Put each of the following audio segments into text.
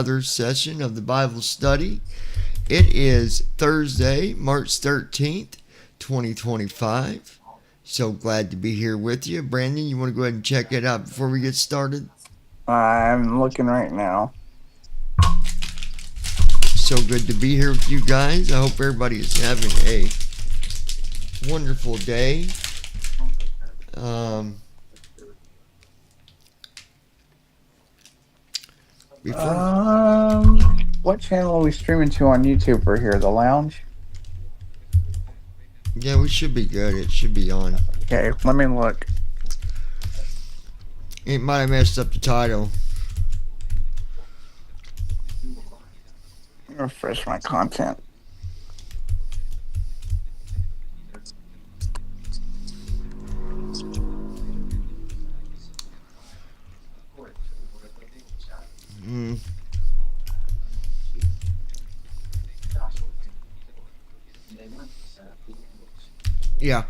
Another session of the Bible study. It is Thursday, March 13th, 2025. So glad to be here with you. Brandon, you want to go ahead and check it out before we get started? I'm looking right now. So good to be here with you guys. I hope everybody is having a wonderful day. What channel are we streaming to on YouTube for here? The Lounge? Yeah, we should be good. It should be on. Okay, let me look. It might have messed up the title. Refresh my content. Yeah.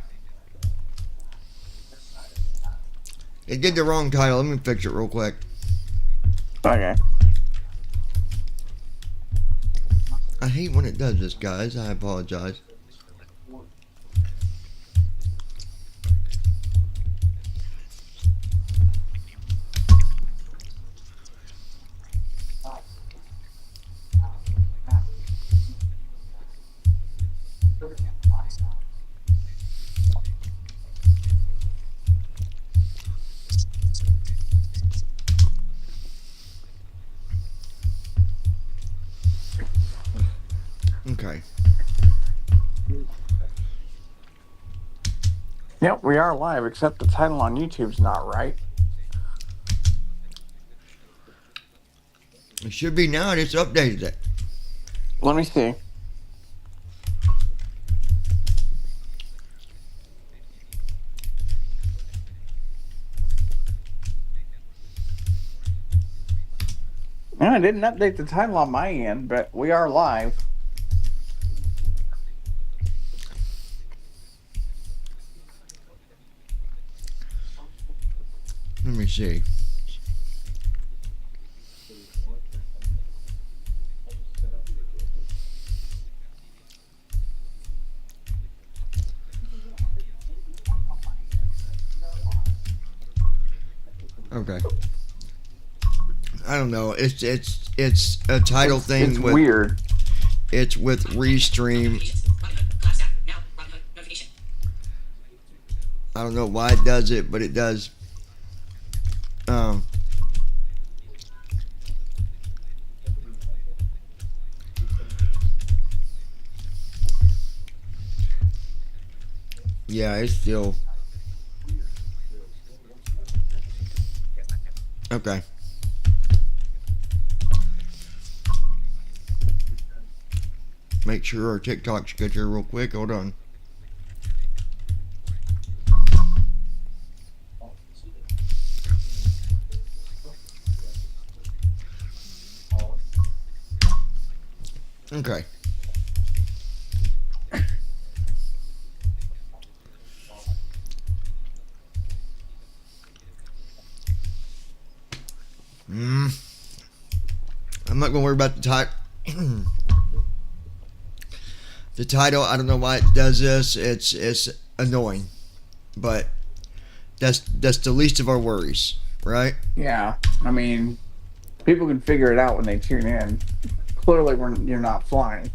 It did the wrong title. Let me fix it real quick. Okay. I hate when it does this, guys. I apologize. Okay. Yep, we are live, except the title on YouTube's not right. It should be now. I just updated it. Let me see. No, I didn't update the title on my end, but we are live. Let me see. Okay. I don't know. It's a title thing. It's weird. It's with Restream. I don't know why it does it, but it does. Yeah, it's still okay. Make sure our TikTok's good here real quick. Hold on. Okay. I'm not gonna worry about the title. The title, I don't know why it does this. It's annoying, but that's the least of our worries, right? Yeah, I mean, people can figure it out when they tune in. Clearly, you're not flying.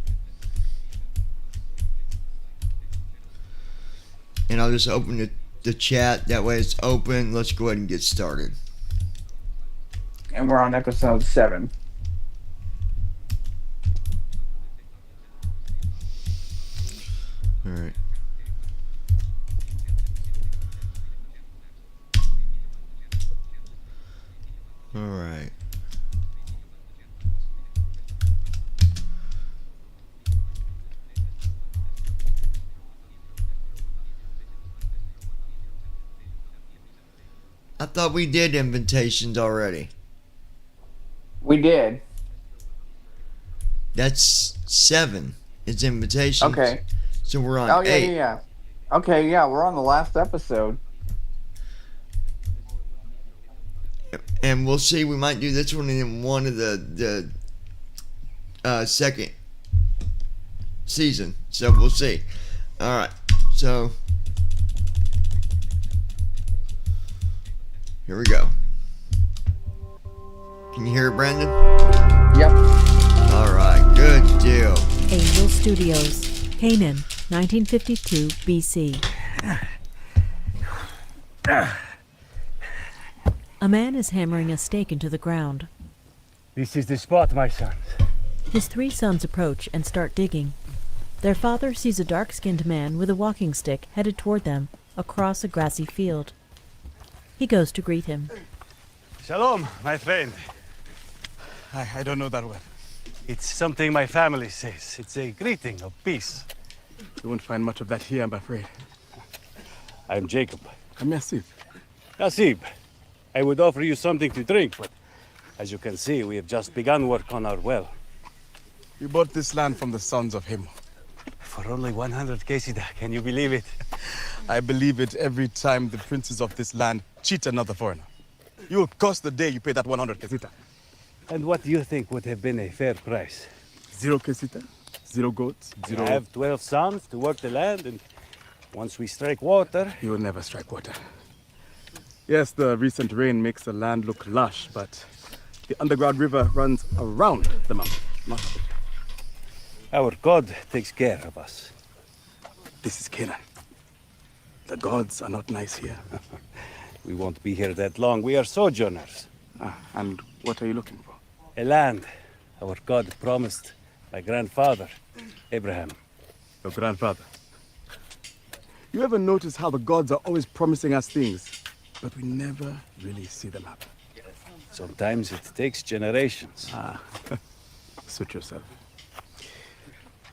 And I'll just open the chat. That way it's open. Let's go ahead and get started. And we're on episode 7. All right. All right. I thought we did invitations already. We did. That's 7. It's invitations. Okay. So we're on Oh, yeah, 8. yeah. Okay, yeah, we're on the last episode. And we'll see. We might do this one in one of the second season. So we'll see. All right. So here we go. Can you hear it, Brandon? Yep. All right. Good deal. Angel Studios, Canaan, 1952 BC. A man is hammering a stake into the ground. This is the spot, my sons. His 3 sons approach and start digging. Their father sees a dark-skinned man with a walking stick headed toward them across a grassy field. He goes to greet him. Shalom, my friend. I don't know that word. It's something my family says. It's a greeting of peace. You won't find much of that here, I'm afraid. I'm Jacob. I'm Yassif. Nasib, I would offer you something to drink, but as you can see, we have just begun work on our well. We bought this land from the sons of Him. For only 100 kesida, can you believe it? I believe it every time the princes of this land cheat another foreigner. You will cost the day you pay that 100 kesita. And what do you think would have been a fair price? 0 kesita, 0 goats, I 0... have 12 sons to work the land, and once we strike water... You will never strike water. Yes, the recent rain makes the land look lush, but the underground river runs around the mountain, not up it. Our God takes care of us. This is Canaan. The gods are not nice here. We won't be here that long. We are sojourners. And what are you looking for? A land our God promised my grandfather, Abraham. Your grandfather. You ever notice how the gods are always promising us things, but we never really see them happen? Sometimes it takes generations. Suit yourself.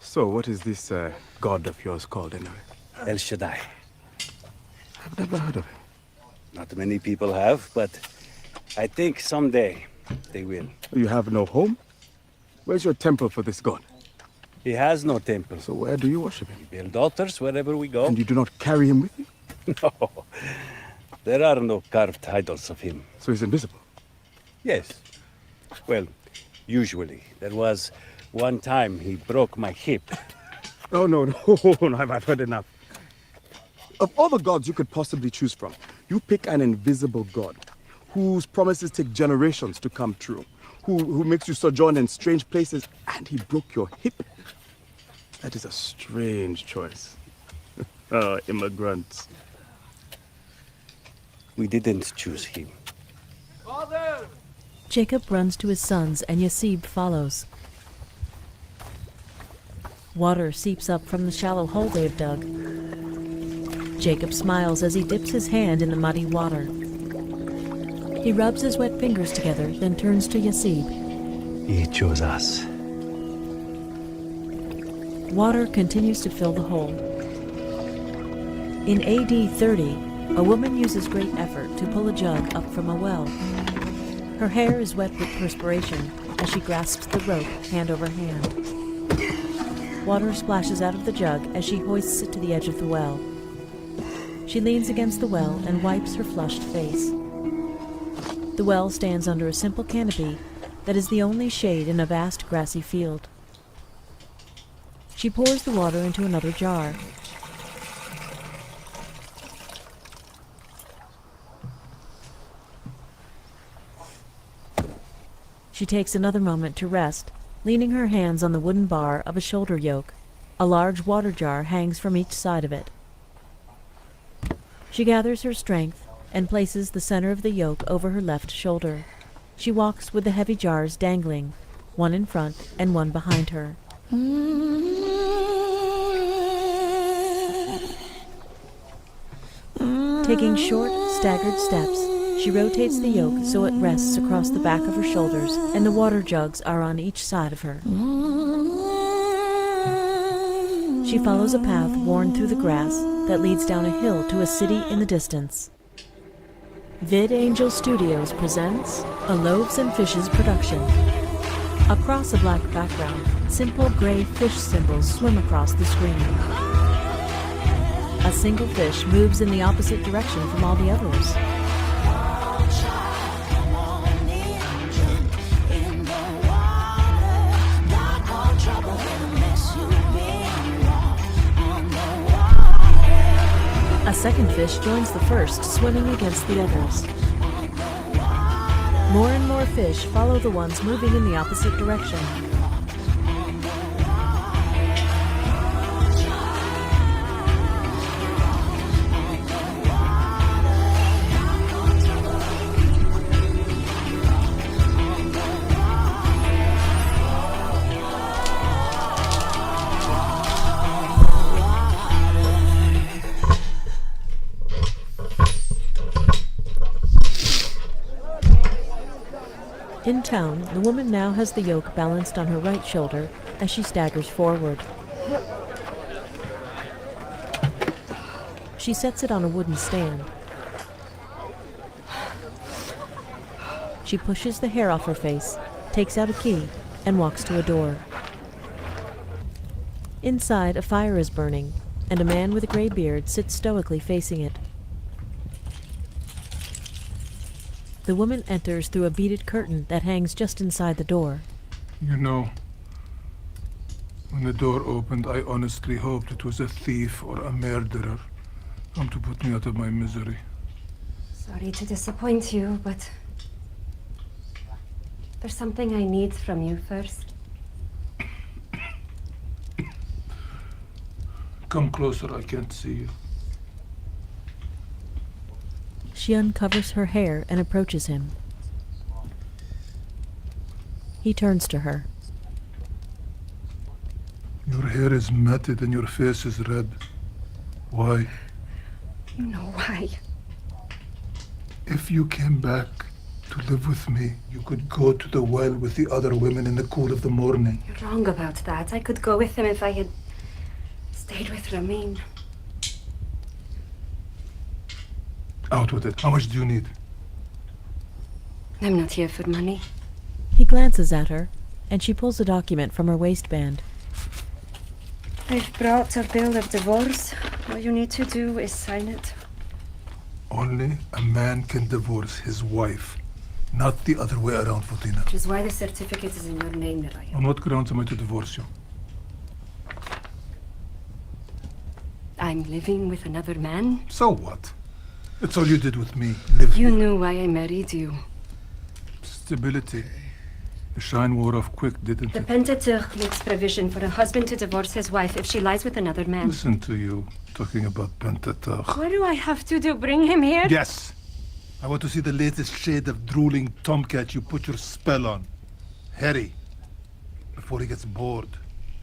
So, what is this god of yours called anyway? El Shaddai. I've never heard of him. Not many people have, but I think someday they will. You have no home? Where's your temple for this god? He has no temple. So where do you worship him? We build altars wherever we go. And you do not carry him with you? No. There are no carved idols of him. So he's invisible? Yes. Well, usually. There was one time he broke my hip. Oh, no, I've heard enough. Of all the gods you could possibly choose from, you pick an invisible god whose promises take generations to come true, who makes you sojourn in strange places, and he broke your hip? That is a strange choice. Oh, immigrants. We didn't choose him. Jacob runs to his sons and Yasib follows. Water seeps up from the shallow hole they've dug. Jacob smiles as he dips his hand in the muddy water. He rubs his wet fingers together, then turns to Yasib. He chose us. Water continues to fill the hole. In AD 30, a woman uses great effort to pull a jug up from a well. Her hair is wet with perspiration as she grasps the rope hand over hand. Water splashes out of the jug as she hoists it to the edge of the well. She leans against the well and wipes her flushed face. The well stands under a simple canopy that is the only shade in a vast grassy field. She pours the water into another jar. She takes another moment to rest, leaning her hands on the wooden bar of a shoulder yoke. A large water jar hangs from each side of it. She gathers her strength and places the center of the yoke over her left shoulder. She walks with the heavy jars dangling, one in front and one behind her. Taking short, staggered steps, she rotates the yoke so it rests across the back of her shoulders and the water jugs are on each side of her. She follows a path worn through the grass that leads down a hill to a city in the distance. Vid Angel Studios presents a Loaves and Fishes production. Across a black background, simple gray fish symbols swim across the screen. A single fish moves in the opposite direction from all the others. second fish joins the first, swimming against the others. More and more fish follow the ones moving in the opposite direction. In town, the woman now has the yoke balanced on her right shoulder as she staggers forward. She sets it on a wooden stand. She pushes the hair off her face, takes out a key, and walks to a door. Inside, a fire is burning, and a man with a gray beard sits stoically facing it. The woman enters through a beaded curtain that hangs just inside the door. You know, when the door opened, I honestly hoped it was a thief or a murderer come to put me out of my misery. Sorry to disappoint you, but there's something I need from you first. Come closer, I can't see you. She uncovers her hair and approaches him. He turns to her. Your hair is matted and your face is red. Why? You know why. If you came back to live with me, you could go to the well with the other women in the cool of the morning. You're wrong about that. I could go with him if I had stayed with Ramin. Out with it. How much do you need? I'm not here for money. He glances at her, and she pulls a document from her waistband. I've brought a bill of divorce. All you need to do is sign it. Only a man can divorce his wife, not the other way around, Fatina. Which is why the certificate is in your name, Niraya. On what grounds am I to divorce you? I'm living with another man. So what? It's all you did with me. Live You here. knew why I married you. Stability. The shine wore off quick, didn't The it? Pentateuch makes provision for a husband to divorce his wife if she lies with another man. Listen to you, talking about Pentateuch. What do I have to do? Bring him here? Yes! I want to see the latest shade of drooling tomcat you put your spell on. Harry. Before he gets bored,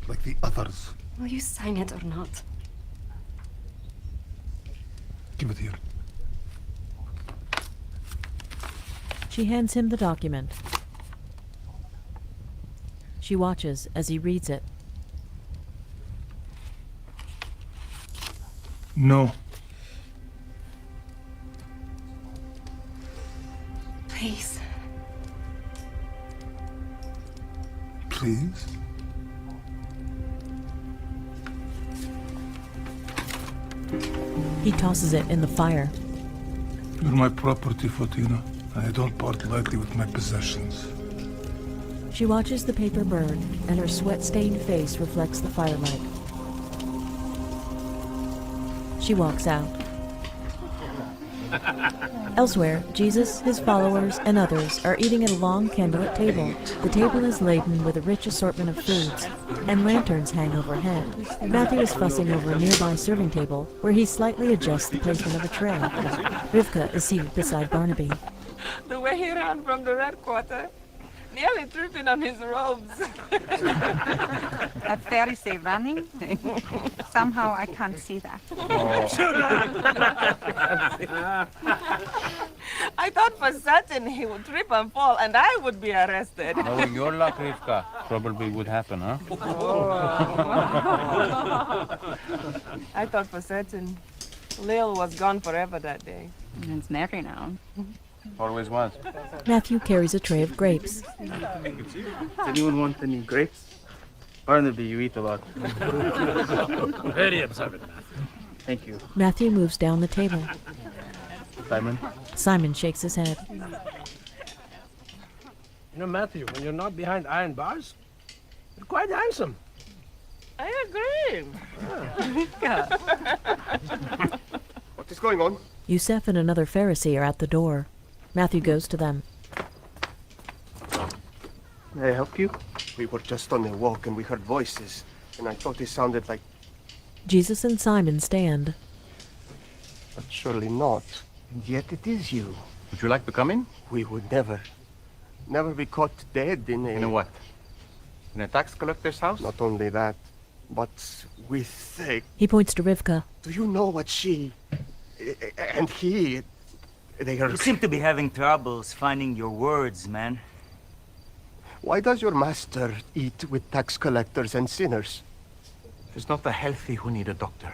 like the others. Will you sign it or not? Give it here. She hands him the document. She watches as he reads it. No. Please. Please? He tosses it in the fire. You're my property, Fatina. And I don't part lightly with my possessions. She watches the paper burn, and her sweat-stained face reflects the firelight. She walks out. Elsewhere, Jesus, his followers, and others are eating at a long candlelit table. The table is laden with a rich assortment of foods, and lanterns hang overhead. Matthew is fussing over a nearby serving table, where he slightly adjusts the placement of a tray. Rivka is seated beside Barnaby. The way he ran from the Red Quarter, nearly tripping on his robes. That Pharisee running? Somehow I can't see that. I thought for certain he would trip and fall and I would be arrested. Knowing your luck, Rivka, probably would happen, huh? I thought for certain Lil was gone forever that day. And it's Mary now. Always was. Matthew carries a tray of grapes. Does anyone want any grapes? Barnaby, you eat a lot. Very observant, Matthew. Thank you. Matthew moves down the table. Simon? Simon shakes his head. You know, Matthew, when you're not behind iron bars, you're quite handsome. I agree. What What is going on? Yusef and another Pharisee are at the door. Matthew goes to them. May I help you? We were just on a walk and we heard voices, and I thought it sounded like... Jesus and Simon stand. But surely not. And yet it is you. Would you like to come in? We would never be caught dead in a... In a what? In a tax collector's house? Not only that, but with a... He points to Rivka. Do you know what she... and he... They are... You seem to be having troubles finding your words, man. Why does your master eat with tax collectors and sinners? It's not the healthy who need a doctor,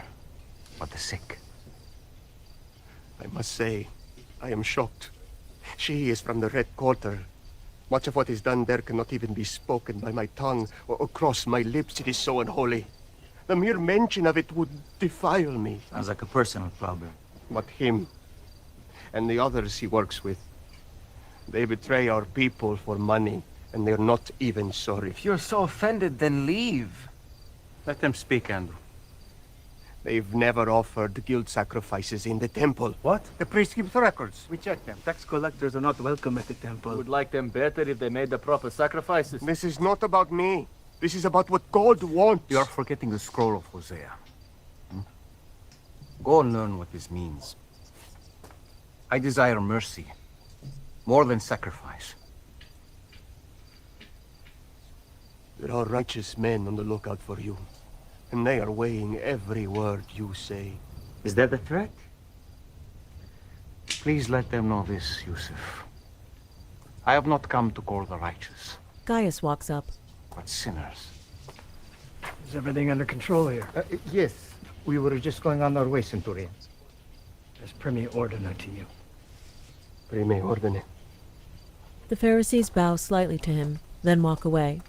but the sick. I must say, I am shocked. She is from the Red Quarter. Much of what is done there cannot even be spoken by my tongue or across my lips. It is so unholy. The mere mention of it would defile me. Sounds like a personal problem. But him and the others he works with, they betray our people for money, and they're not even sorry. If you're so offended, then leave. Let them speak, Andrew. They've never offered guilt sacrifices in the temple. What? The priest keeps records. We checked them. Tax collectors are not welcome at the temple. Would like them better if they made the proper sacrifices. This is not about me. This is about what God wants. You are forgetting the scroll of Hosea. Go and learn what this means. I desire mercy, more than sacrifice. There are righteous men on the lookout for you, and they are weighing every word you say. Is that the threat? Please let them know this, Yusuf. I have not come to call the righteous, Gaius walks up. but sinners. Is everything under control here? Yes. We were just going on our way, Centurion. As Primi Ordine to you. Primi Ordine. The Pharisees bow slightly to him, then walk away.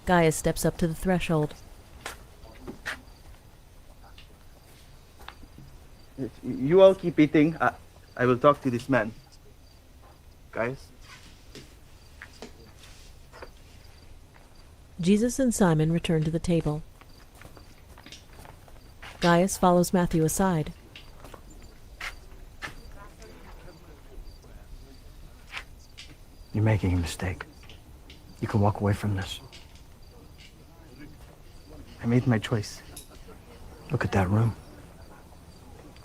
Gaius steps up to the threshold. You all keep eating. I will talk to this man. Guys? Jesus and Simon return to the table. Gaius follows Matthew aside. You're making a mistake. You can walk away from this. I made my choice. Look at that room.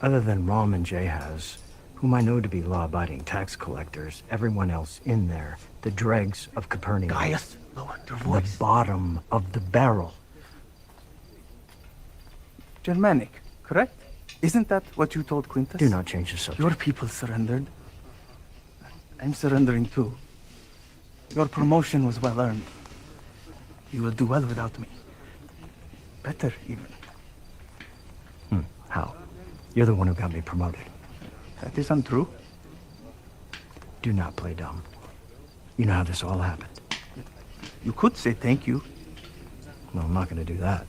Other than Rom and Jahaz, whom I know to be law-abiding tax collectors, everyone else in there, the dregs of Capernaum. Gaius, lower your voice. The bottom of the barrel. Germanic, correct? Isn't that what you told Quintus? Do not change the subject. Your people surrendered. I'm surrendering too. Your promotion was well earned. You will do well without me. Better, even. How? You're the one who got me promoted. That is untrue. Do not play dumb. You know how this all happened. You could say thank you. No, I'm not going to do that.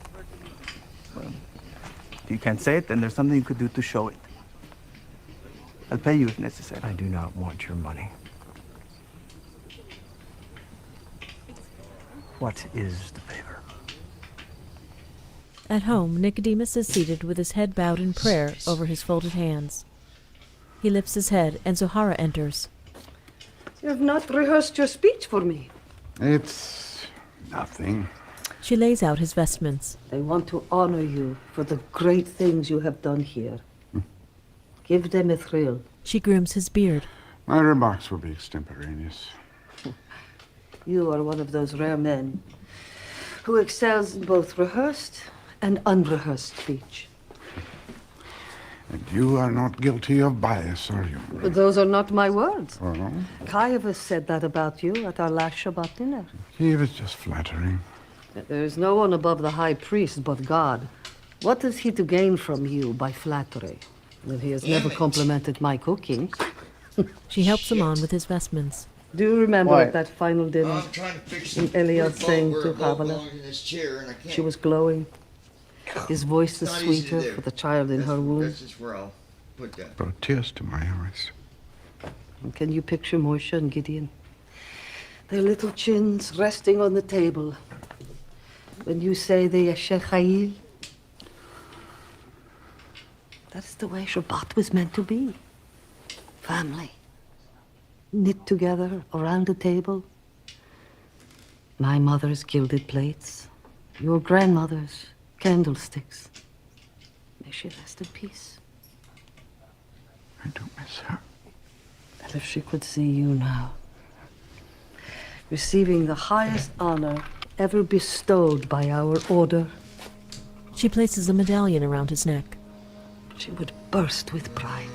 Well, if you can't say it, then there's something you could do to show it. I'll pay you if necessary. I do not want your money. What is the favor? At home, Nicodemus is seated with his head bowed in prayer over his folded hands. He lifts his head, and Zohara enters. You have not rehearsed your speech for me. It's nothing. She lays out his vestments. I want to honor you for the great things you have done here. Give them a thrill. She grooms his beard. My remarks will be extemporaneous. You are one of those rare men who excels in both rehearsed and unrehearsed speech. And you are not guilty of bias, are you? But those are not my words. Oh? Caiaphas said that about you at our last Shabbat dinner. He was just flattering. There is no one above the high priest but God. What is he to gain from you by flattery? Well, he has never complimented my cooking. She helps him on with his vestments. Do you remember Why? at that final dinner? I'm trying to fix And Eliad saying to Havala, in this chair, and I can't. she was glowing. His voice is It's not easy to sweeter do. for the child in her womb. This is where I'll put that. Brought tears to my eyes. And can you picture Moshe and Gideon? Their little chins resting on the table. When you say the Yasher Chayil, That's the way Shabbat was meant to be. Family. Knit together around the table. My mother's gilded plates. Your grandmother's candlesticks. May she rest in peace. I do miss her. And if she could see you now, receiving the highest honor ever bestowed by our order, She places a medallion around his neck. she would burst with pride.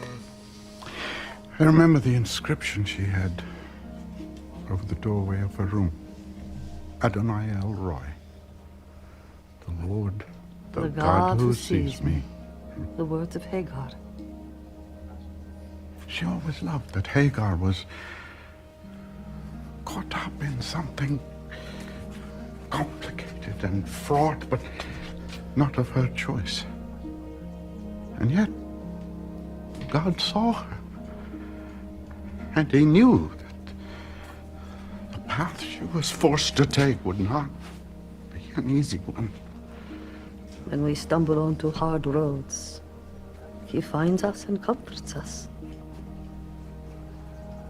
I remember the inscription she had over the doorway of her room. Adonai El Roy. The Lord, the God who sees me. The words of Hagar. She always loved that Hagar was caught up in something complicated and fraught, but not of her choice. And yet, God saw her. And he knew that the path she was forced to take would not be an easy one. When we stumble onto hard roads, he finds us and comforts us.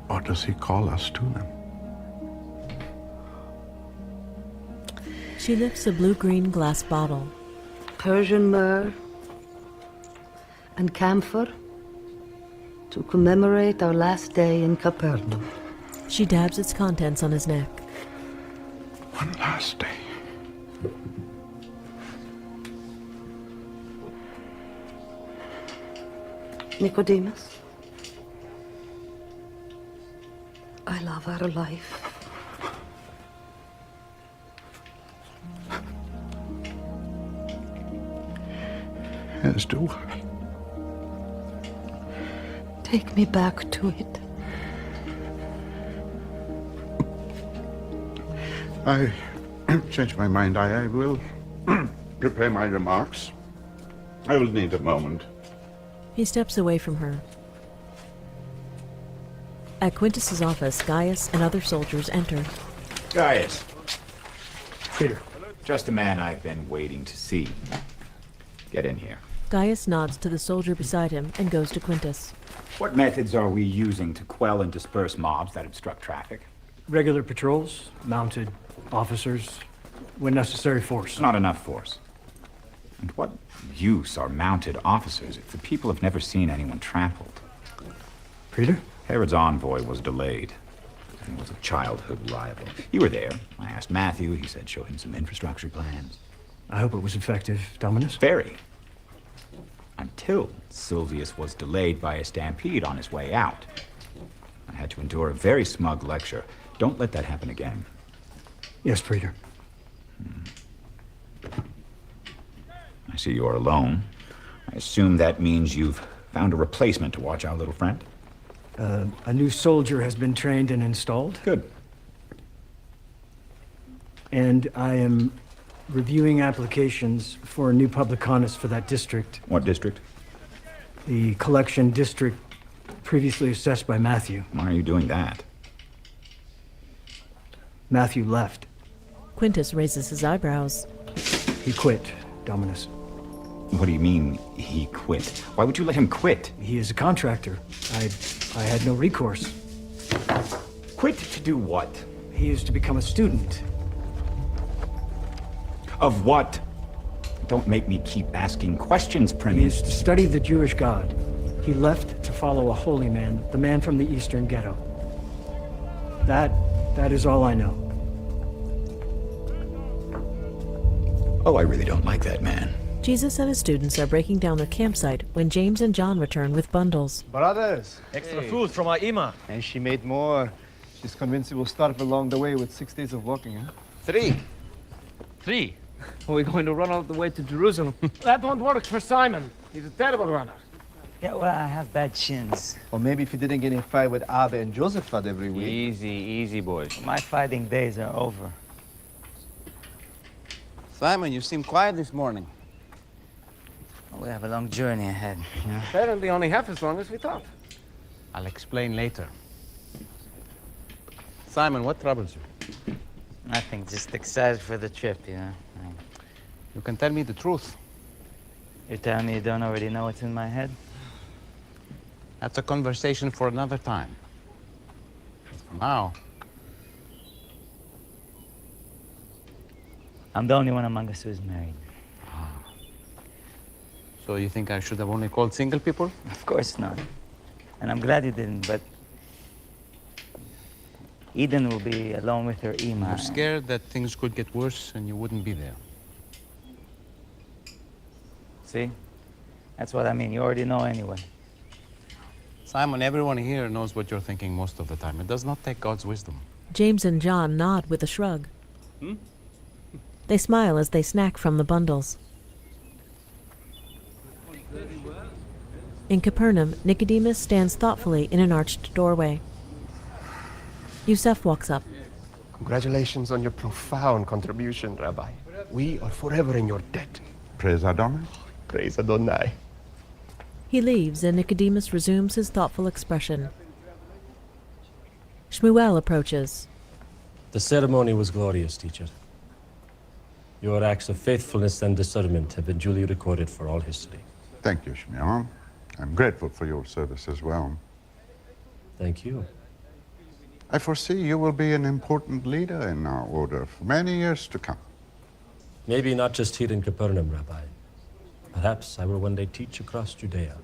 Or does he call us to them? She lifts a blue-green glass bottle. Persian myrrh and camphor to commemorate our last day in Capernaum. She dabs its contents on his neck. One last day. Nicodemus, I love our life. As do I. Take me back to it. I changed my mind. I will prepare my remarks. I will need a moment. He steps away from her. At Quintus's office, Gaius and other soldiers enter. Gaius. Peter. Just a man I've been waiting to see. Get in here. Gaius nods to the soldier beside him and goes to Quintus. What methods are we using to quell and disperse mobs that obstruct traffic? Regular patrols, mounted officers, when necessary force. Not enough force. And what use are mounted officers if the people have never seen anyone trampled? Peter? Herod's envoy was delayed. He was a childhood rival. You were there. I asked Matthew. He said show him some infrastructure plans. I hope it was effective, Dominus. Very. Until Silvius was delayed by a stampede on his way out. I had to endure a very smug lecture. Don't let that happen again. Yes, Peter. I see you're alone. I assume that means you've found a replacement to watch our little friend? A new soldier has been trained and installed. Good. And I am reviewing applications for a new publicanus for that district. What district? The collection district previously assessed by Matthew. Why are you doing that? Matthew left. Quintus raises his eyebrows. He quit, Dominus. What do you mean, he quit? Why would you let him quit? He is a contractor. I had no recourse. Quit to do what? He is to become a student. Of what? Don't make me keep asking questions, He Premier. is to study the Jewish God. He left to follow a holy man, the man from the eastern ghetto. That is all I know. Oh, I really don't like that man. Jesus and his students are breaking down their campsite when James and John return with bundles. Brothers, extra food from our Ima. And she made more. She's convinced we will starve along the way with 6 days of walking, huh? 3. 3? We're going to run all the way to Jerusalem. That won't work for Simon. He's a terrible runner. Yeah, well, I have bad shins. Or maybe if he didn't get in a fight with Abbe and Josephat every week. Easy, boys. My fighting days are over. Simon, you seem quiet this morning. We have a long journey ahead. Yeah? Apparently only half as long as we thought. I'll explain later. Simon, what troubles you? Nothing, just excited for the trip, you know. You can tell me the truth. You tell me you don't already know what's in my head? That's a conversation for another time. For now, I'm the only one among us who's married. so you think I should have only called single people? Of course not. And I'm glad you didn't, but Eden will be alone with her Ima. You're scared that things could get worse and you wouldn't be there. See? That's what I mean. You already know anyway. Simon, everyone here knows what you're thinking most of the time. It does not take God's wisdom. James and John nod with a shrug. They smile as they snack from the bundles. In Capernaum, Nicodemus stands thoughtfully in an arched doorway. Yusef walks up. Congratulations on your profound contribution, Rabbi. We are forever in your debt. Praise Adonai. Praise Adonai. He leaves, and Nicodemus resumes his thoughtful expression. Shmuel approaches. The ceremony was glorious, teacher. Your acts of faithfulness and discernment have been duly recorded for all history. Thank you, Shmuel. I'm grateful for your service as well. Thank you. I foresee you will be an important leader in our order for many years to come. Maybe not just here in Capernaum, Rabbi. Perhaps I will one day teach across Judea.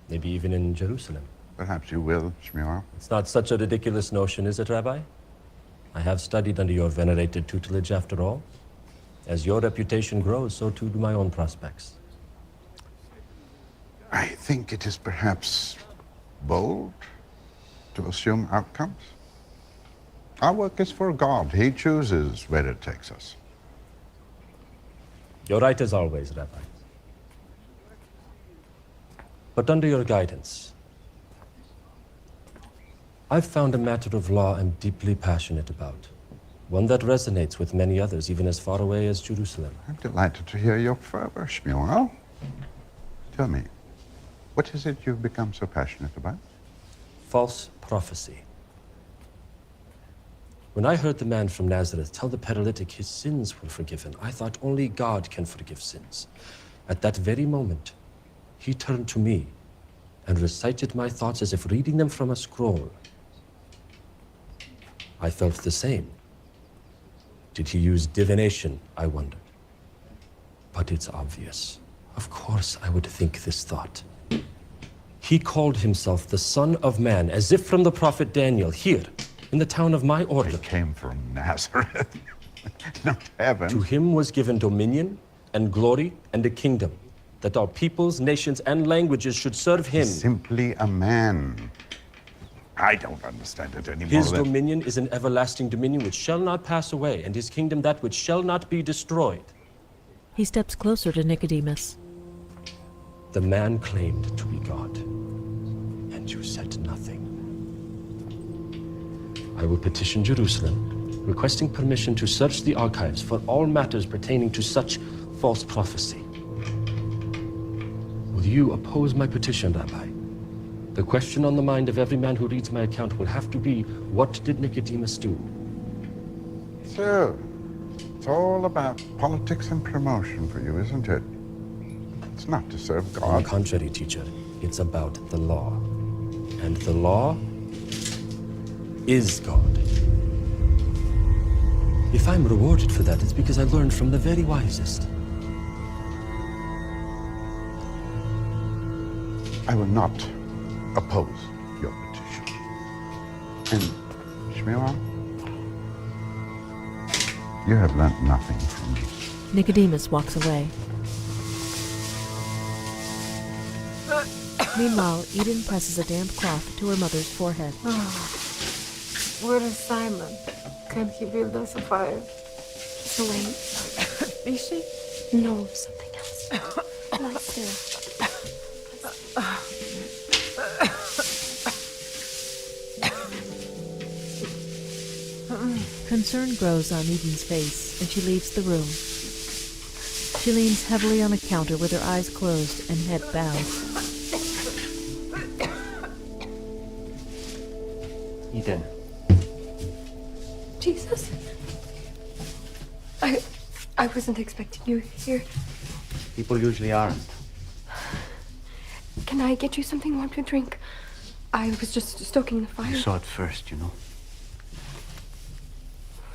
Maybe even in Jerusalem. Perhaps you will, Shmuel. It's not such a ridiculous notion, is it, Rabbi? I have studied under your venerated tutelage, after all. As your reputation grows, so too do my own prospects. I think it is perhaps bold to assume outcomes. Our work is for God. He chooses where it takes us. You're right as always, Rabbi. But under your guidance, I've found a matter of law I'm deeply passionate about. One that resonates with many others, even as far away as Jerusalem. I'm delighted to hear your fervor, Shmuel. Tell me, what is it you've become so passionate about? False prophecy. When I heard the man from Nazareth tell the paralytic his sins were forgiven, I thought only God can forgive sins. At that very moment, he turned to me and recited my thoughts as if reading them from a scroll. I felt the same. Did he use divination, I wondered. But it's obvious. Of course I would think this thought. He called himself the Son of Man, as if from the prophet Daniel, here, in the town of my order. He came from Nazareth, not heaven. To him was given dominion and glory and a kingdom, that all peoples, nations, and languages should serve him. He's simply a man. I don't understand it anymore. His dominion is an everlasting dominion which shall not pass away, and his kingdom that which shall not be destroyed. He steps closer to Nicodemus. The man claimed to be God, and you said nothing. I will petition Jerusalem, requesting permission to search the archives for all matters pertaining to such false prophecy. Will you oppose my petition, Rabbi? The question on the mind of every man who reads my account will have to be, what did Nicodemus do? So, it's all about politics and promotion for you, isn't it? It's not to serve God. On the contrary, teacher, it's about the law. And the law is God. If I'm rewarded for that, it's because I learned from the very wisest. I will not oppose your petition. And, Shmuel, you have learnt nothing from me. Nicodemus walks away. Meanwhile, Eden presses a damp cloth to her mother's forehead. Where is Simon? Can he build us a fire? He's away. Is she? No, something else. Lie still. Concern grows on Eden's face, and she leaves the room. She leans heavily on a counter with her eyes closed and head bowed. Eden. Jesus. I wasn't expecting you here. People usually aren't. Can I get you something warm to drink? I was just stoking the fire. You saw it first, you know.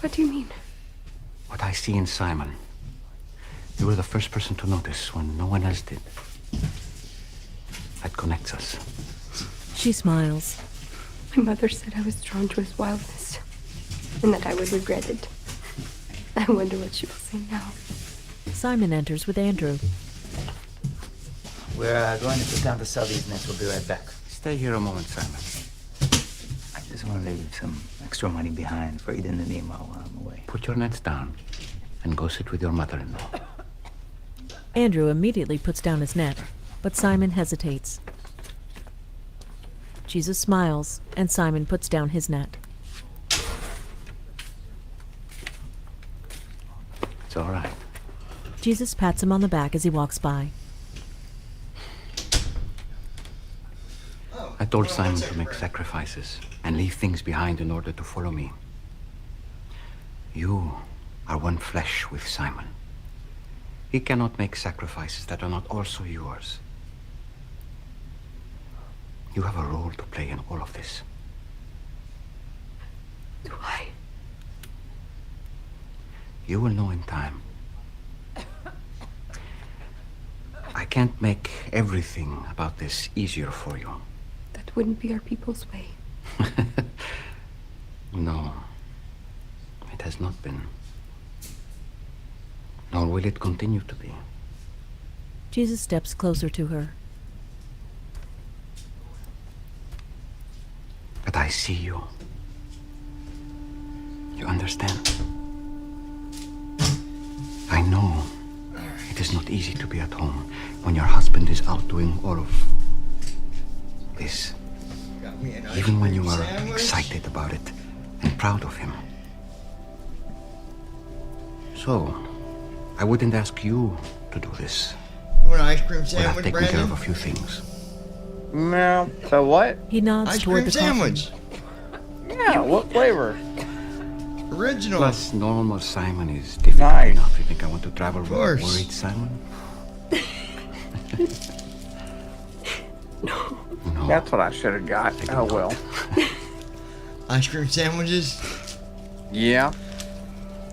What do you mean? What I see in Simon. You were the first person to notice when no one else did. That connects us. She smiles. My mother said I was drawn to his wildness, and that I would regret it. I wonder what she will say now. Simon enters with Andrew. We're going to put down to sell these nets. We'll be right back. Stay here a moment, Simon. I just want to leave some extra money behind for Eden and Ima while I'm away. Put your nets down and go sit with your mother-in-law. Andrew immediately puts down his net, but Simon hesitates. Jesus smiles, and Simon puts down his net. It's all right. Jesus pats him on the back as he walks by. I told Simon to make sacrifices and leave things behind in order to follow me. You are one flesh with Simon. He cannot make sacrifices that are not also yours. You have a role to play in all of this. Do I? You will know in time. I can't make everything about this easier for you. That wouldn't be our people's way. No, it has not been. Nor will it continue to be. Jesus steps closer to her. But I see you. You understand? I know it is not easy to be at home when your husband is out doing all of this. Even when you are excited about it and proud of him. So, I wouldn't ask you to do this. You want an ice cream Without sandwich, taking care Brandon? of a few things. No. So what? He nods Ice toward cream the coffin. sandwich. Yeah, what flavor? Original. Plus, normal Simon is difficult enough. You think I want to travel with a course. worried Simon? No. No. That's what I should have got. Oh well. Ice cream sandwiches? Yeah.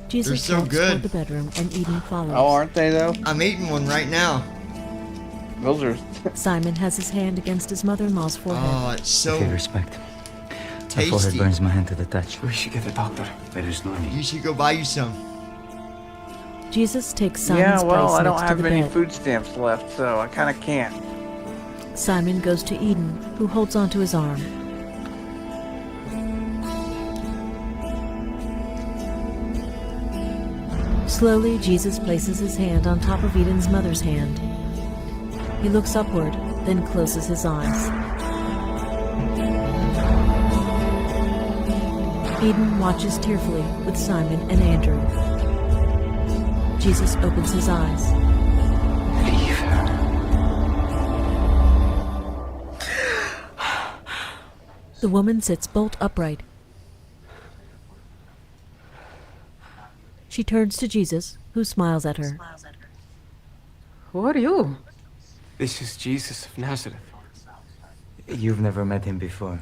Jesus They're so walks good. toward the bedroom, and Eden follows. Oh, aren't they though? I'm eating one right now. Those are. Simon has his hand against his mother-in-law's forehead. Oh, it's so Okay, respect. My forehead tasty. burns my hand to the touch. We should get a doctor. There is no need. You should go buy you some. Jesus takes Simon's Yeah, well, place I don't next have to the many bed. food stamps left, so I kind of can't. Simon goes to Eden, who holds onto his arm. Slowly, Jesus places his hand on top of Eden's mother's hand. He looks upward, then closes his eyes. Eden watches tearfully with Simon and Andrew. Jesus opens his eyes. Leave her. The woman sits bolt upright. She turns to Jesus, who smiles at her. Who are you? This is Jesus of Nazareth. You've never met him before.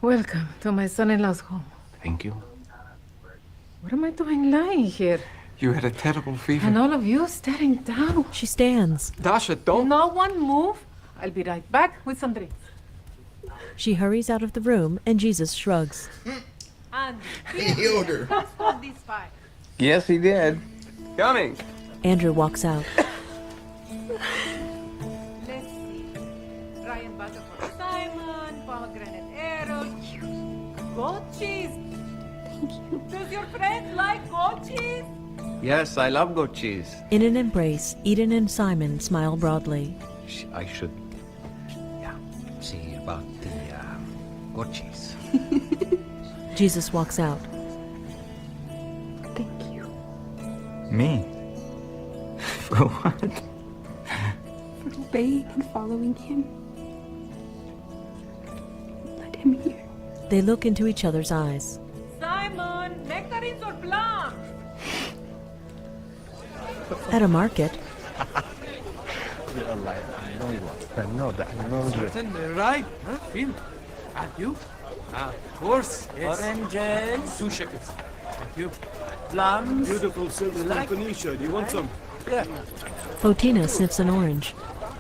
Welcome to my son-in-law's home. Thank you. What am I doing lying here? You had a terrible fever. And all of you staring down. She stands. Dasha, don't. No one move. I'll be right back with some drinks. She hurries out of the room, and Jesus shrugs. And He healed her. let's hold this fire. Yes, he did. Coming. Andrew walks out. Let's see. Ryan butter for Simon, pomegranate arrow. Goat cheese. Thank you. Does your friend like goat cheese? Yes, I love goat cheese. In an embrace, Eden and Simon smile broadly. I should, see about the goat cheese. Jesus walks out. Thank you. Me? For what? For obeying and following him. Let him hear. They look into each other's eyes. Simon, nectarines or plums? At a market, You're alive. I know you are. I know that. I know that. Certain, right? Huh? Phil? You? Of course. Yes. Oranges. 2 shekels. Thank you. Plums. Beautiful silver from Phoenicia. Do you want some? Yeah. Fotina sniffs an orange.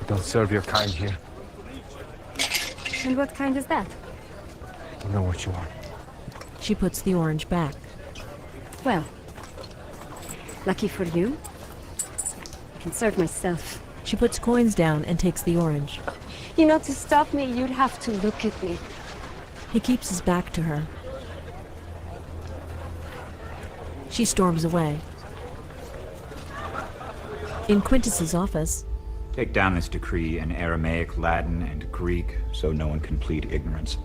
Don't serve your kind here. And what kind is that? You know what you want. She puts the orange back. Well, lucky for you, I can serve myself. She puts coins down and takes the orange. You know, to stop me, you'd have to look at me. He keeps his back to her. She storms away. In Quintus's office, Take down this decree in Aramaic, Latin, and Greek, so no one can plead ignorance.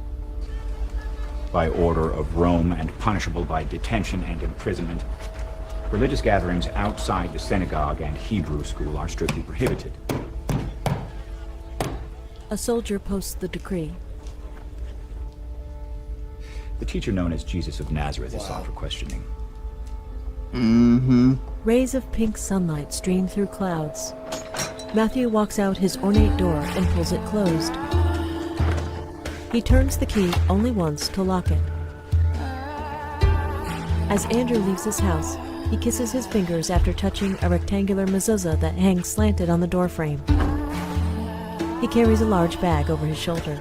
By order of Rome and punishable by detention and imprisonment, religious gatherings outside the synagogue and Hebrew school are strictly prohibited. a soldier posts the decree. The teacher known as Jesus of Nazareth is sought for questioning. Rays of pink sunlight stream through clouds. Matthew walks out his ornate door and pulls it closed. He turns the key only once to lock it. As Andrew leaves his house, he kisses his fingers after touching a rectangular mezuzah that hangs slanted on the doorframe. He carries a large bag over his shoulder.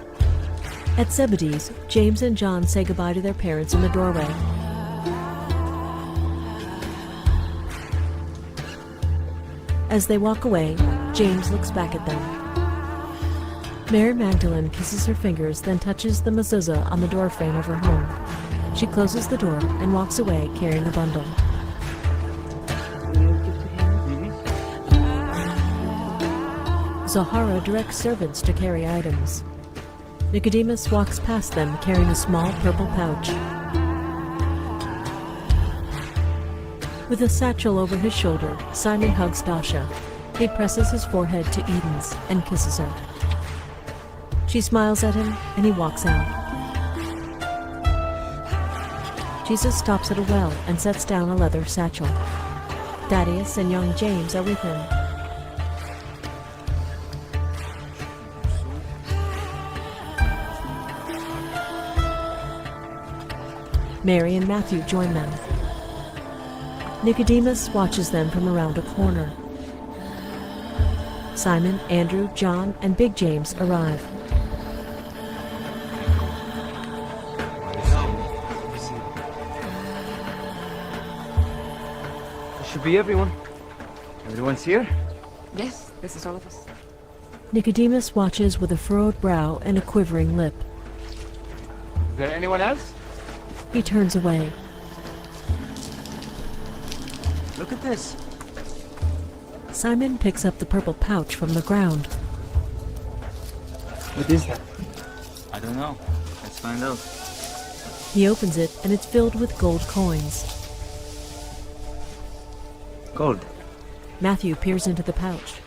At Zebedee's, James and John say goodbye to their parents in the doorway. As they walk away, James looks back at them. Mary Magdalene kisses her fingers, then touches the mezuzah on the doorframe of her home. She closes the door and walks away carrying a bundle. Zahara directs servants to carry items. Nicodemus walks past them carrying a small purple pouch. With a satchel over his shoulder, Simon hugs Dasha. He presses his forehead to Eden's and kisses her. She smiles at him and he walks out. Jesus stops at a well and sets down a leather satchel. Thaddeus and young James are with him. Mary and Matthew join them. Nicodemus watches them from around a corner. Simon, Andrew, John, and Big James arrive. This should be everyone. Everyone's here? Yes, this is all of us. Nicodemus watches with a furrowed brow and a quivering lip. Is there anyone else? He turns away. Look at this. Simon picks up the purple pouch from the ground. What is that? I don't know. Let's find out. He opens it and it's filled with gold coins. Gold. Matthew peers into the pouch.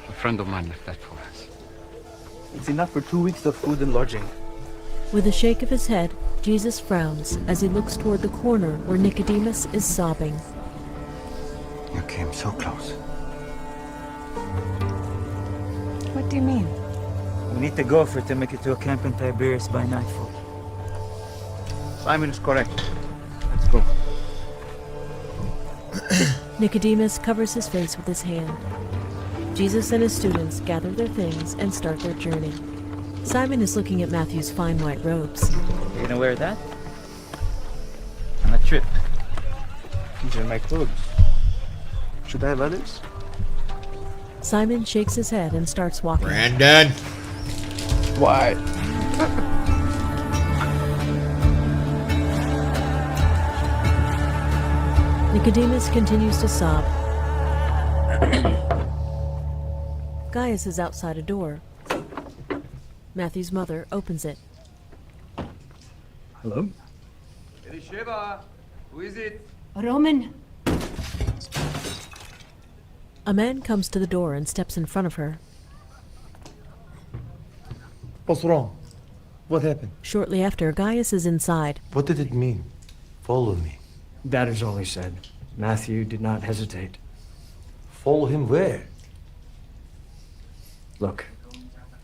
A friend of mine left that for us. It's enough for 2 weeks of food and lodging. With a shake of his head, Jesus frowns as he looks toward the corner where Nicodemus is sobbing. You came so close. What do you mean? We need to go for it to make it to a camp in Tiberias by nightfall. Simon is correct. Let's go. Nicodemus covers his face with his hand. Jesus and his students gather their things and start their journey. Simon is looking at Matthew's fine white robes. You gonna wear that? On a trip. These are my clothes. Should I have others? Simon shakes his head and starts walking. Brandon! Why? Nicodemus continues to sob. Gaius is outside a door. Matthew's mother opens it. Hello? Elisheva, who is it? Roman. A man comes to the door and steps in front of her. What's wrong? What happened? Shortly after, Gaius is inside. What did it mean? Follow me. That is all he said. Matthew did not hesitate. Follow him where? Look,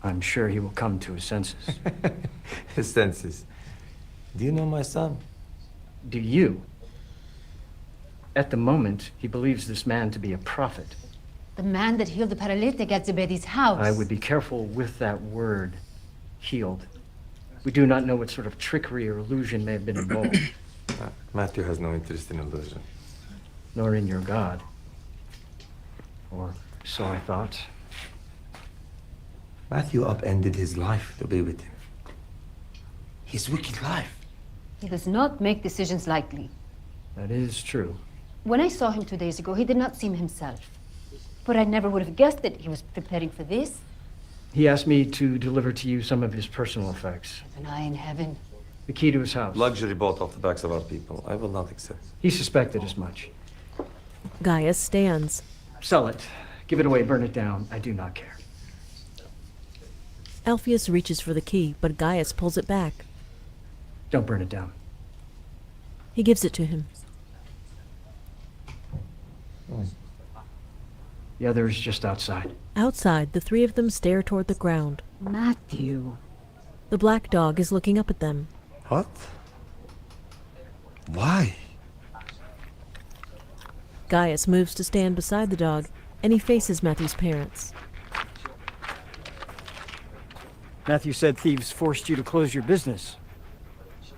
I'm sure he will come to his senses. His senses. Do you know my son? Do you? At the moment, he believes this man to be a prophet. The man that healed the paralytic at Zebedi's house. I would be careful with that word, healed. We do not know what sort of trickery or illusion may have been involved. Matthew has no interest in illusion. Nor in your God. Or so I thought. Matthew upended his life to be with him. His wicked life. He does not make decisions lightly. That is true. When I saw him 2 days ago, he did not seem himself. But I never would have guessed that he was preparing for this. He asked me to deliver to you some of his personal effects. An eye in heaven. The key to his house. Luxury bought off the backs of our people. I will not accept. He suspected as much. Gaius stands. Sell it. Give it away, burn it down. I do not care. Alpheus reaches for the key, but Gaius pulls it back. Don't burn it down. He gives it to him. The other is just outside. Outside, the three of them stare toward the ground. Matthew. The black dog is looking up at them. What? Why? Gaius moves to stand beside the dog, and he faces Matthew's parents. Matthew said thieves forced you to close your business.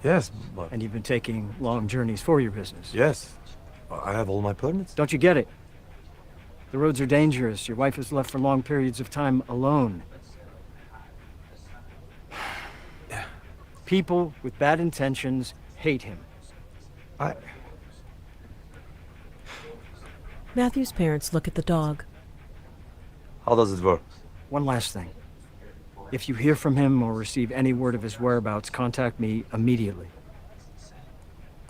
Yes, but... And you've been taking long journeys for your business. Yes. I have all my permits. Don't you get it? The roads are dangerous. Your wife is left for long periods of time alone. People with bad intentions hate him. Matthew's parents look at the dog. How does it work? One last thing. If you hear from him or receive any word of his whereabouts, contact me immediately.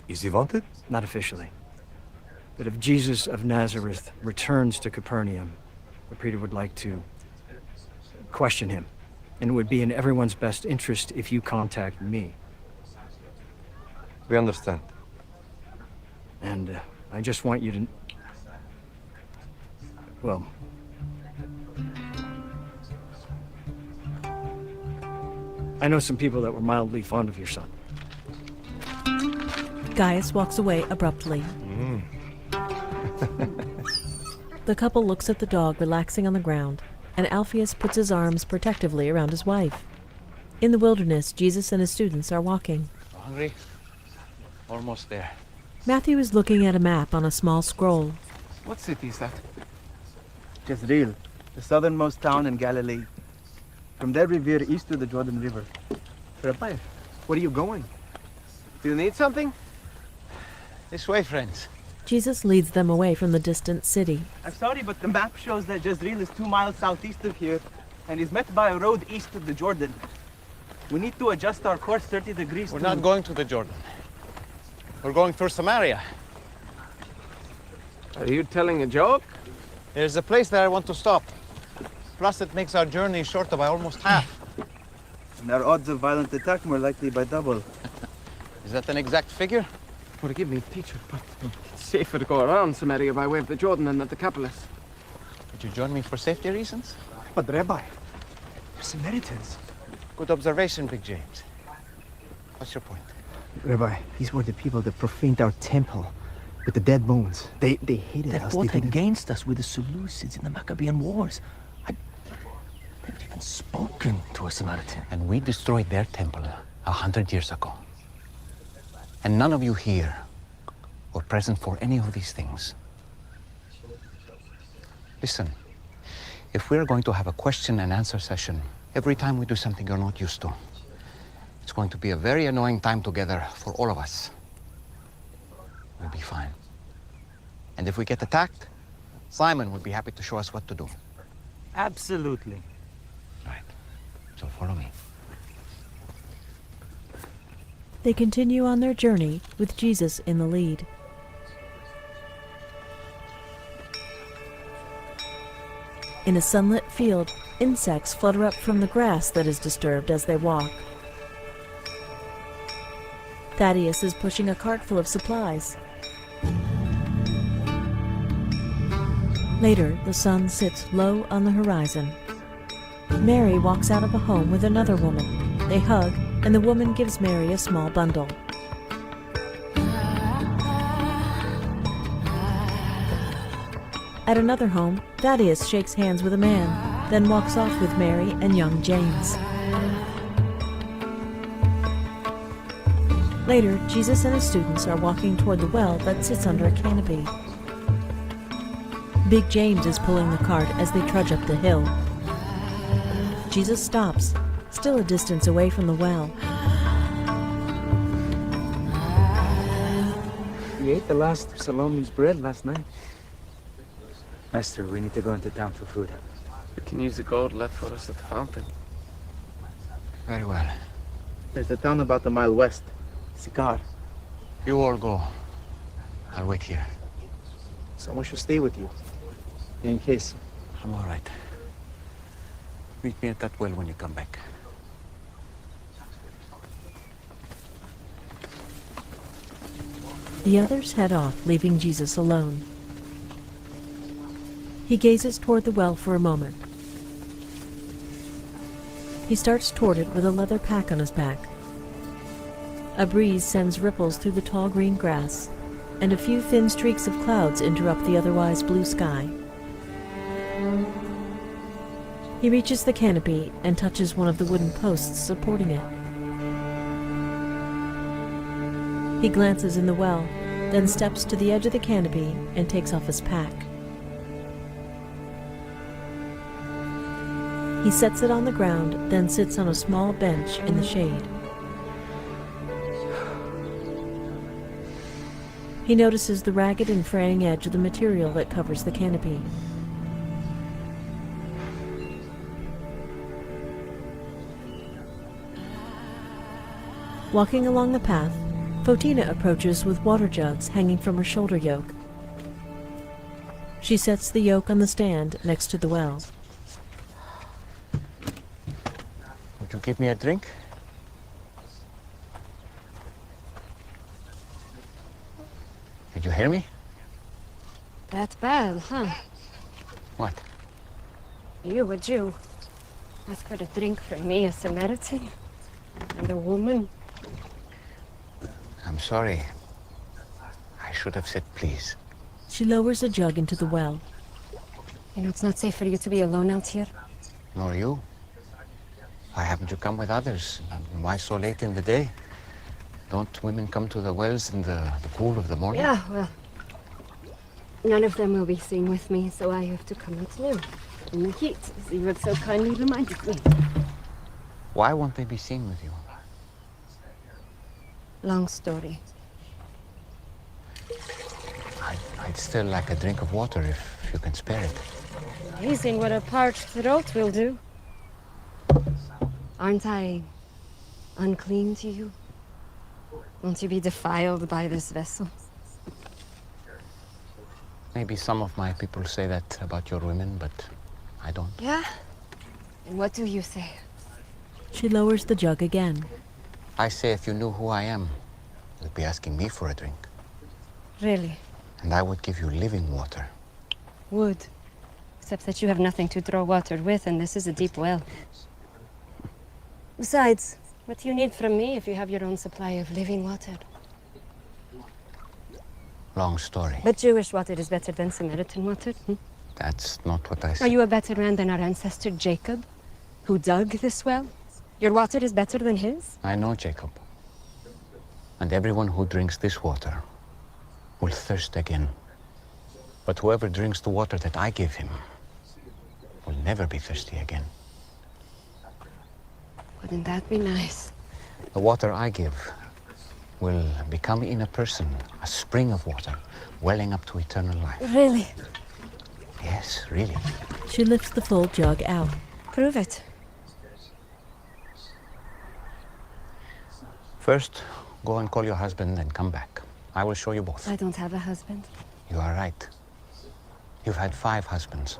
Is he wanted? Not officially. But if Jesus of Nazareth returns to Capernaum, the Peter would like to question him. And it would be in everyone's best interest if you contact me. We understand. And I just want you to... Well... I know some people that were mildly fond of your son. Gaius walks away abruptly. The couple looks at the dog relaxing on the ground, and Alpheus puts his arms protectively around his wife. In the wilderness, Jesus and his students are walking. Hungry? Almost there. Matthew is looking at a map on a small scroll. What city is that? Jezreel, the southernmost town in Galilee. From there we veer east to the Jordan River. Rabbi, where are you going? Do you need something? This way, friends. Jesus leads them away from the distant city. I'm sorry, but the map shows that Jezreel is 2 miles southeast of here and is met by a road east of the Jordan. We need to adjust our course 30 degrees. We're not going to the Jordan. We're going through Samaria. Are you telling a joke? There's a place that I want to stop. Plus, it makes our journey shorter by almost half. And our odds of violent attack more likely by double. Is that an exact figure? Forgive me, teacher, but it's safer to go around Samaria by way of the Jordan than at the Decapolis. Would you join me for safety reasons? But Rabbi, you're Samaritans. Good observation, Big James. What's your point? Rabbi, these were the people that profaned our temple with the dead bones. They hated us. They fought against us with the Seleucids in the Maccabean Wars. They've even spoken to a Samaritan. And we destroyed their temple 100 years ago. And none of you here were present for any of these things. Listen, if we're going to have a question and answer session every time we do something you're not used to, it's going to be a very annoying time together for all of us. We'll be fine. And if we get attacked, Simon will be happy to show us what to do. Absolutely. Right. So follow me. They continue on their journey with Jesus in the lead. In a sunlit field, insects flutter up from the grass that is disturbed as they walk. Thaddeus is pushing a cart full of supplies. Later, the sun sits low on the horizon. Mary walks out of a home with another woman. They hug, and the woman gives Mary a small bundle. At another home, Thaddeus shakes hands with a man, then walks off with Mary and young James. Later, Jesus and his students are walking toward the well that sits under a canopy. Big James is pulling the cart as they trudge up the hill. Jesus stops, still a distance away from the well. We ate the last of Salome's bread last night. Master, we need to go into town for food. We can use the gold left for us at the fountain. Very well. There's a town about a mile west. Sikar. You all go. I'll wait here. Someone should stay with you. In case. I'm all right. Meet me at that well when you come back. The others head off, leaving Jesus alone. He gazes toward the well for a moment. He starts toward it with a leather pack on his back. A breeze sends ripples through the tall green grass, and a few thin streaks of clouds interrupt the otherwise blue sky. He reaches the canopy and touches one of the wooden posts supporting it. He glances in the well, then steps to the edge of the canopy and takes off his pack. He sets it on the ground, then sits on a small bench in the shade. He notices the ragged and fraying edge of the material that covers the canopy. Walking along the path, Fotina approaches with water jugs hanging from her shoulder yoke. She sets the yoke on the stand next to the well. Would you give me a drink? Did you hear me? That's bad, huh? What? You, a Jew, ask for a drink from me, a Samaritan, and a woman. I'm sorry. I should have said please. She lowers a jug into the well. You know, it's not safe for you to be alone out here. Nor you. Why haven't you come with others? And why so late in the day? Don't women come to the wells in the cool of the morning? Yeah, well, none of them will be seen with me, so I have to come out now. In the heat, as you have so kindly reminded me. Why won't they be seen with you? Long story. I'd still like a drink of water if you can spare it. Amazing what a parched throat will do. Aren't I unclean to you? Won't you be defiled by this vessel? Maybe some of my people say that about your women, but I don't. Yeah? And what do you say? She lowers the jug again. I say if you knew who I am, you'd be asking me for a drink. Really? And I would give you living water. Would. Except that you have nothing to draw water with, and this is a deep well. Besides, what do you need from me if you have your own supply of living water? Long story. But Jewish water is better than Samaritan water. That's not what I said. Are you a better man than our ancestor Jacob, who dug this well? Your water is better than his? I know Jacob. And everyone who drinks this water will thirst again. But whoever drinks the water that I give him will never be thirsty again. Wouldn't that be nice? The water I give will become in a person a spring of water, welling up to eternal life. Really? Yes, really. She lifts the full jug out. Prove it. First, go and call your husband and come back. I will show you both. I don't have a husband. You are right. You've had 5 husbands.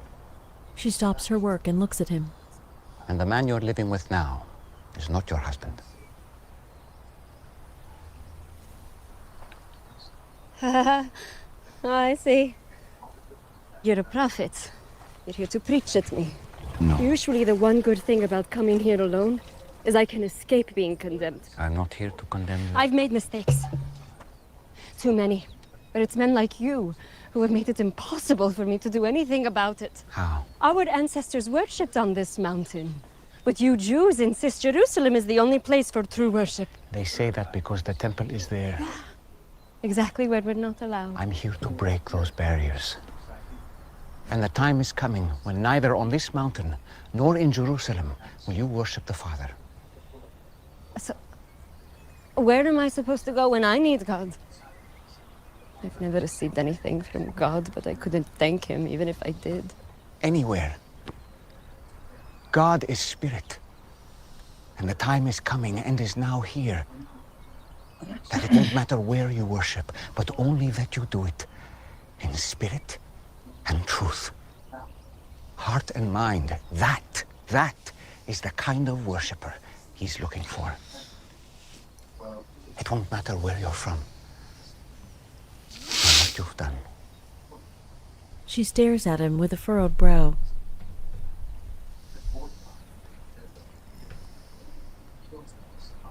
She stops her work and looks at him. And the man you're living with now is not your husband. Oh, I see. You're a prophet. You're here to preach at me. No. Usually the one good thing about coming here alone is I can escape being condemned. I'm not here to condemn you. I've made mistakes. Too many. But it's men like you who have made it impossible for me to do anything about it. How? Our ancestors worshipped on this mountain. But you Jews insist Jerusalem is the only place for true worship. They say that because the temple is there. Exactly where we're not allowed. I'm here to break those barriers. And the time is coming when neither on this mountain nor in Jerusalem will you worship the Father. So, where am I supposed to go when I need God? I've never received anything from God, but I couldn't thank him even if I did. Anywhere. God is spirit. And the time is coming and is now here that it won't matter where you worship, but only that you do it in spirit and truth. Heart and mind, that is the kind of worshiper he's looking for. It won't matter where you're from or what you've done. She stares at him with a furrowed brow.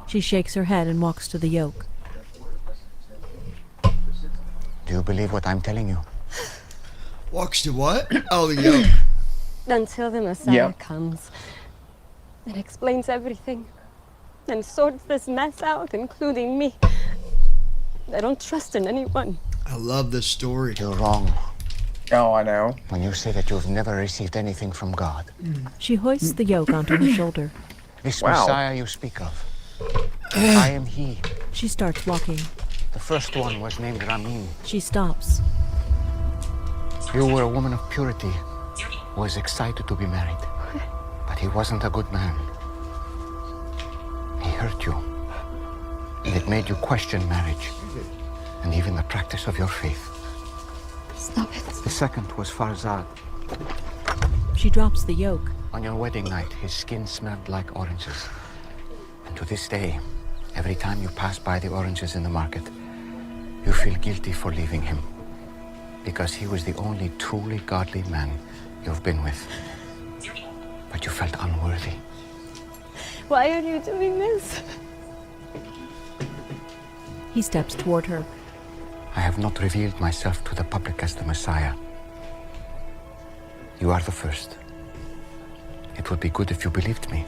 She shakes her head and walks to the yoke. Do you believe what I'm telling you? Walks to what? Oh, the yoke. Until the Messiah comes and explains everything and sorts this mess out, including me. I don't trust in anyone. I love this story. You're wrong. Oh, I know. When you say that you've never received anything from God. She hoists the yoke onto her shoulder. This Messiah you speak of, I am he. She starts walking. The first one was named Ramin. She stops. You were a woman of purity who was excited to be married. But he wasn't a good man. He hurt you. And it made you question marriage and even the practice of your faith. Stop it. The second was Farzad. She drops the yoke. On your wedding night, his skin smelled like oranges. And to this day, every time you pass by the oranges in the market, you feel guilty for leaving him. Because he was the only truly godly man you've been with. But you felt unworthy. Why are you doing this? He steps toward her. I have not revealed myself to the public as the Messiah. You are the first. It would be good if you believed me.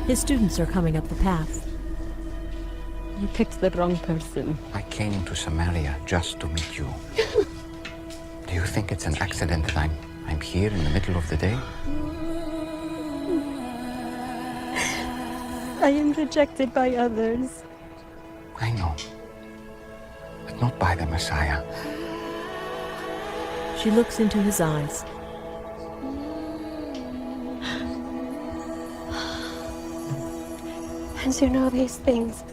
His students are coming up the path. You picked the wrong person. I came to Samaria just to meet you. Do you think it's an accident that I'm here in the middle of the day? I am rejected by others. I know. But not by the Messiah. She looks into his eyes. And you know these things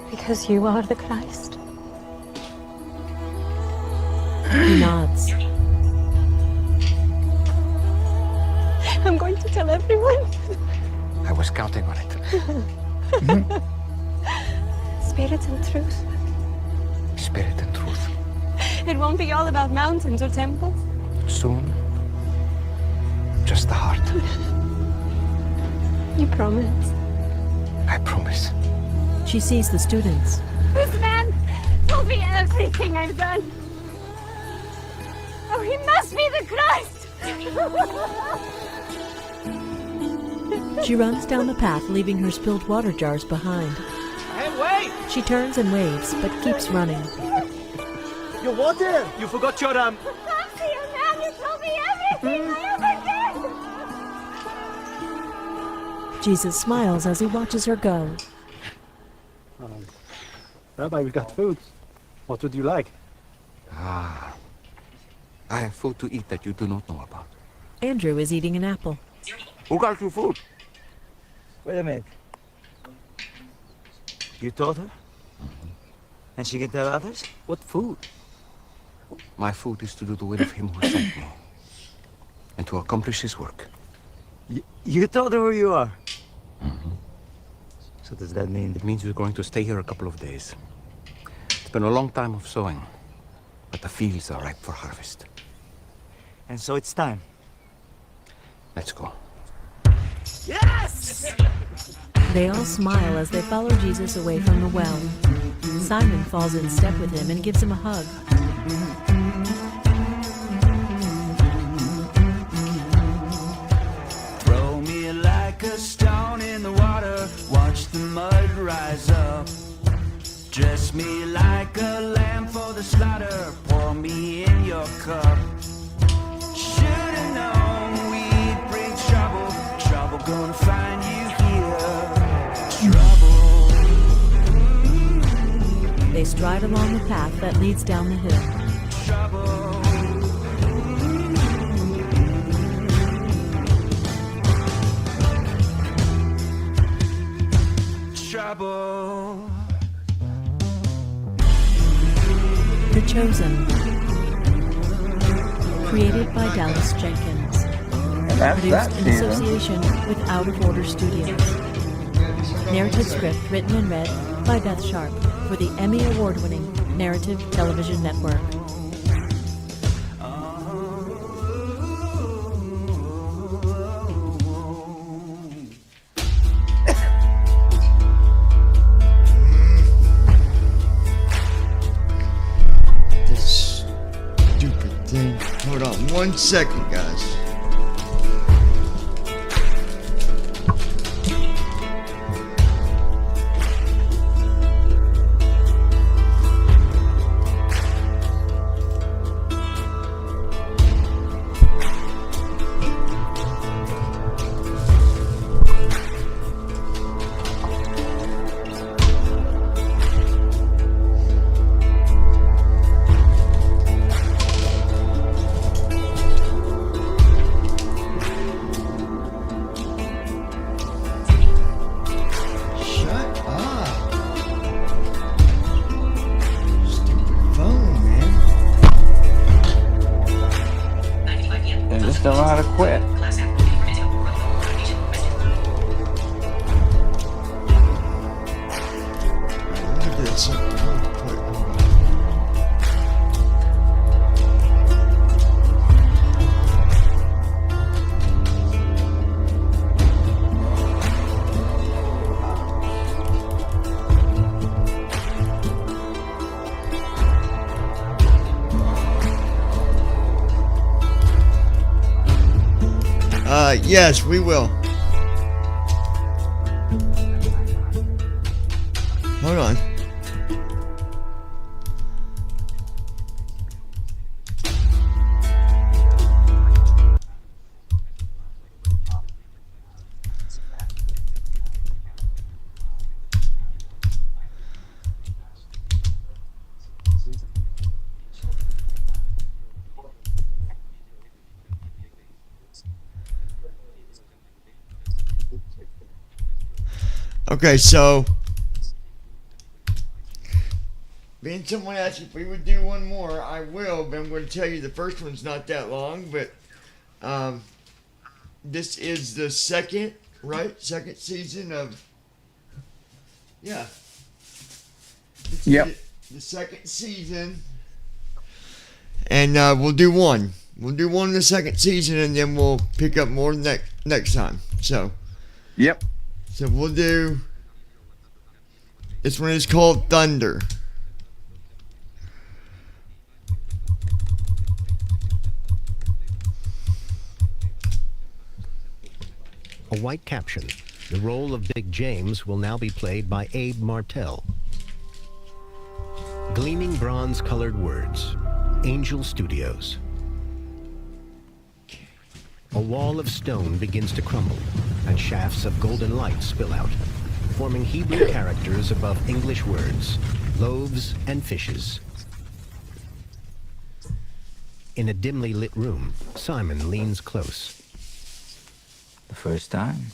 because you are the Christ. He nods. I'm going to tell everyone. I was counting on it. Spirit and truth. Spirit and truth. It won't be all about mountains or temples. Soon, just the heart. You promise. I promise. She sees the students. This man told me everything I've done. Oh, he must be the Christ! She runs down the path, leaving her spilled water jars behind. Hey, wait! She turns and waves, but keeps running. Your water! You forgot your, Fancy a man who told me everything I ever did! Jesus smiles as he watches her go. Rabbi, we got food. What would you like? Ah. I have food to eat that you do not know about. Andrew is eating an apple. Who got you food? Wait a minute. You told her? And she can tell others? What food? My food is to do the will of him who sent me. And to accomplish his work. You told her who you are? So does that mean... It means we're going to stay here a couple of days. It's been a long time of sowing, but the fields are ripe for harvest. And so it's time. Let's go. Yes! They all smile as they follow Jesus away from the well. Simon falls in step with him and gives him a hug. Throw me like a stone in the water, watch the mud rise up. Dress me like a lamb for the slaughter, pour me in your cup. Should've known we'd bring trouble, trouble gonna find you here. Trouble. They stride along the path that leads down the hill. Trouble. Trouble. The Chosen. Created by Dallas Jenkins. Produced in association with Out of Order Studios. Narrative script written and read by Beth Sharp for the Emmy Award-winning Narrative Television Network. This stupid thing. Hold on 1 second, guys. Don't know how to quit. Let me do something real quick. Yes, we will. Hold on. Okay, so being someone asked if we would do one more, I will, but I'm going to tell you the first one's not that long, but this is the second season of, yeah. Yep. The second season, and we'll do one. We'll do one in the second season, and then we'll pick up more next time. So, yep. So we'll do. This one is called Thunder. A white caption. The role of Big James will now be played by Abe Martell. Gleaming bronze-colored words. Angel Studios. A wall of stone begins to crumble, and shafts of golden light spill out, forming Hebrew characters above English words, loaves and fishes. In a dimly lit room, Simon leans close. The first time?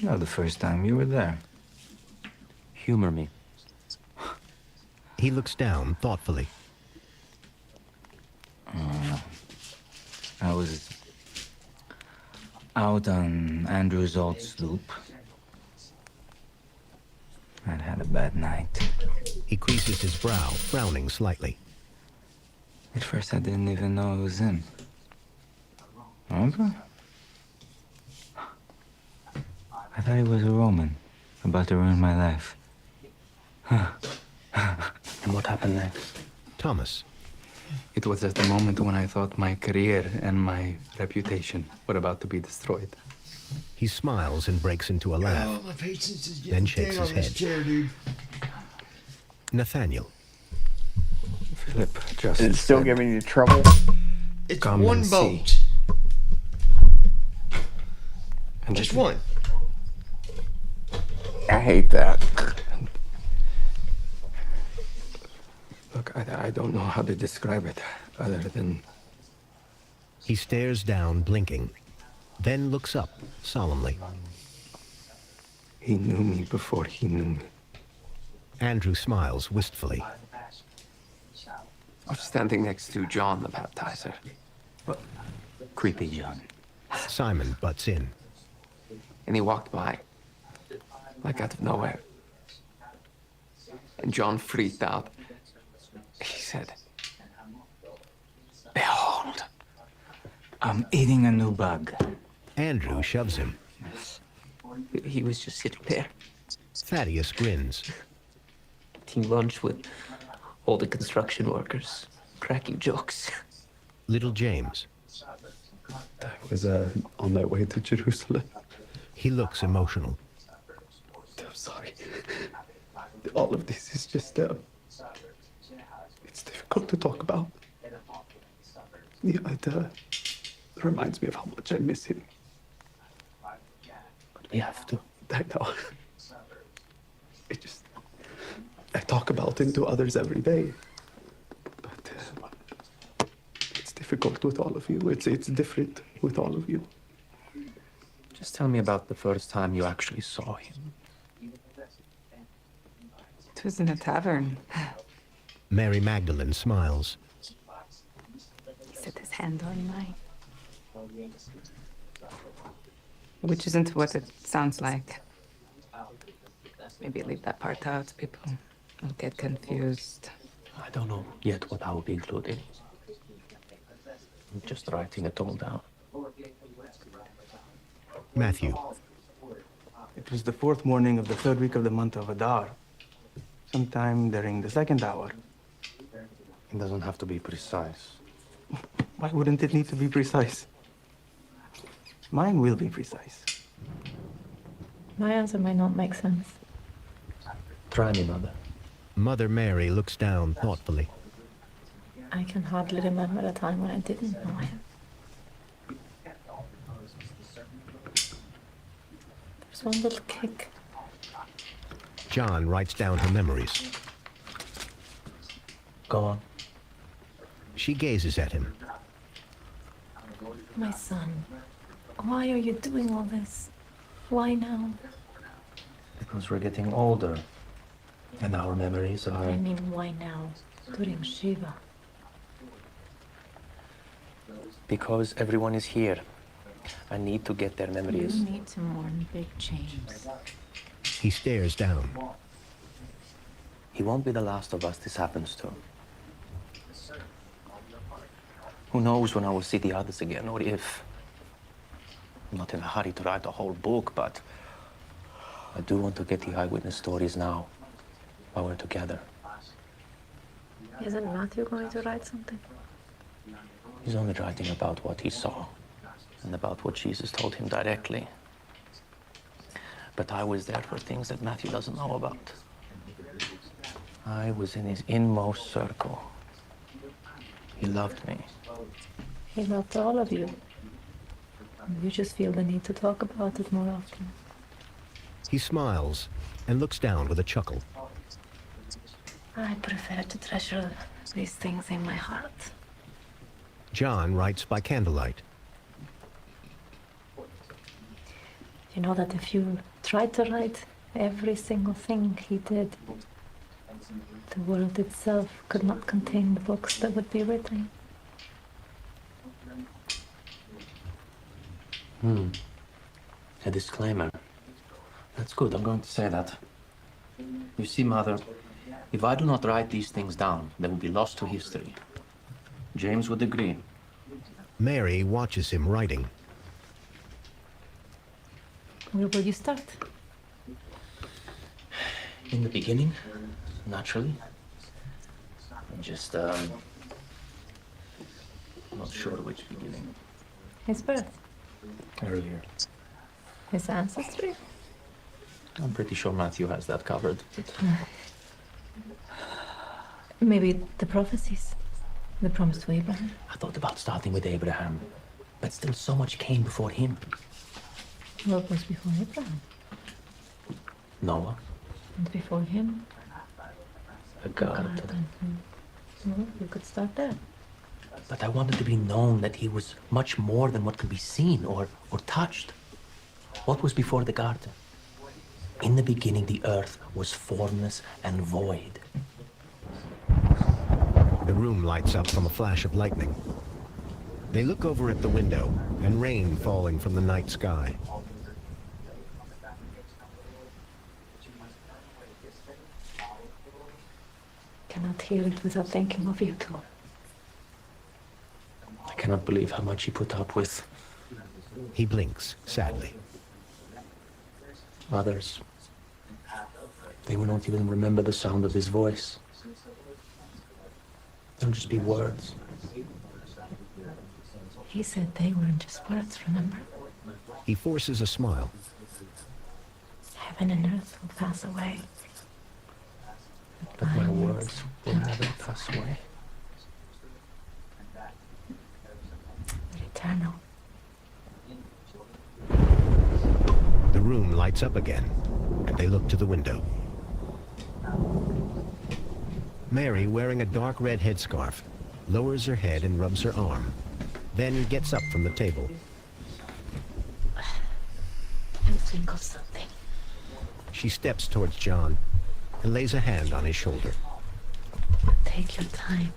No, the first time you were there. Humor me. He looks down thoughtfully. I was out on Andrew's old sloop. I'd had a bad night. He creases his brow, frowning slightly. At first I didn't even know it was him. Okay. I thought he was a Roman, about to ruin my life. And what happened next? Thomas. It was at the moment when I thought my career and my reputation were about to be destroyed. He smiles and breaks into a laugh, Oh, my patience is then getting shakes thin his on this head. chair, dude. Philip just It's still said, giving you trouble. It's "Come one and boat. see." And Just I- one. I hate that. Look, I don't know how to describe it other than He stares down, blinking, then looks up solemnly. he knew me before he knew me. Andrew smiles wistfully. I was standing next to John the Baptizer. What? Creepy John. Simon butts in. And he walked by, like out of nowhere. And John freaked out. He said, "Behold." I'm eating a new bug. Andrew shoves him. He was just sitting there, Thaddeus grins. eating lunch with all the construction workers, cracking jokes. Little James. I was on my way to Jerusalem. He looks emotional. I'm sorry. All of this is just, it's difficult to talk about. Yeah, it reminds me of how much I miss him. But we have to. I know. It just, I talk about him to others every day. But it's difficult with all of you. It's different with all of you. Just tell me about the first time you actually saw him. It was in a tavern. Mary Magdalene smiles. He set his hand on mine. Which isn't what it sounds like. Maybe leave that part out. People will get confused. I don't know yet what I will be including. I'm just writing it all down. Matthew. It was the fourth morning of the third week of the month of Adar. Sometime during the second hour. It doesn't have to be precise. Why wouldn't it need to be precise? Mine will be precise. My answer might not make sense. Try me, Mother. Mother Mary looks down thoughtfully. I can hardly remember a time when I didn't know him. There's one little kick. John writes down her memories. Go on. She gazes at him. My son, why are you doing all this? Why now? Because we're getting older. And our memories are... I mean, why now? During Shiva. Because everyone is here. I need to get their memories. You need to mourn Big James. He stares down. He won't be the last of us this happens to. Who knows when I will see the others again, or if. I'm not in a hurry to write a whole book, but I do want to get the eyewitness stories now, while we're together. Isn't Matthew going to write something? He's only writing about what he saw, and about what Jesus told him directly. But I was there for things that Matthew doesn't know about. I was in his inmost circle. He loved me. He loved all of you. You just feel the need to talk about it more often. He smiles and looks down with a chuckle. I prefer to treasure these things in my heart. John writes by candlelight. You know that if you tried to write every single thing he did, the world itself could not contain the books that would be written. A disclaimer. That's good, I'm going to say that. You see, Mother, if I do not write these things down, they will be lost to history. James would agree. Mary watches him writing. Where will you start? In the beginning, naturally. Just, not sure which beginning. His birth, Earlier. his ancestry. I'm pretty sure Matthew has that covered. Maybe the prophecies, the promise to Abraham. I thought about starting with Abraham, but still so much came before him. What was before Abraham? Noah, And before him? a garden. Well, you could start there. But I wanted to be known that he was much more than what could be seen or touched. What was before the garden? In the beginning, the earth was formless and void. The room lights up from a flash of lightning. They look over at the window and rain falling from the night sky. Cannot hear it without thinking of you two. I cannot believe how much he put up with. He blinks sadly. Others, they will not even remember the sound of his voice. They'll just be words. He said they weren't just words, remember? He forces a smile. Heaven and earth will pass away. But my words will never pass away. They're eternal. The room lights up again, and they look to the window. Mary, wearing a dark red headscarf, lowers her head and rubs her arm, then gets up from the table. I'm think of something. She steps towards John and lays a hand on his shoulder. Take your time.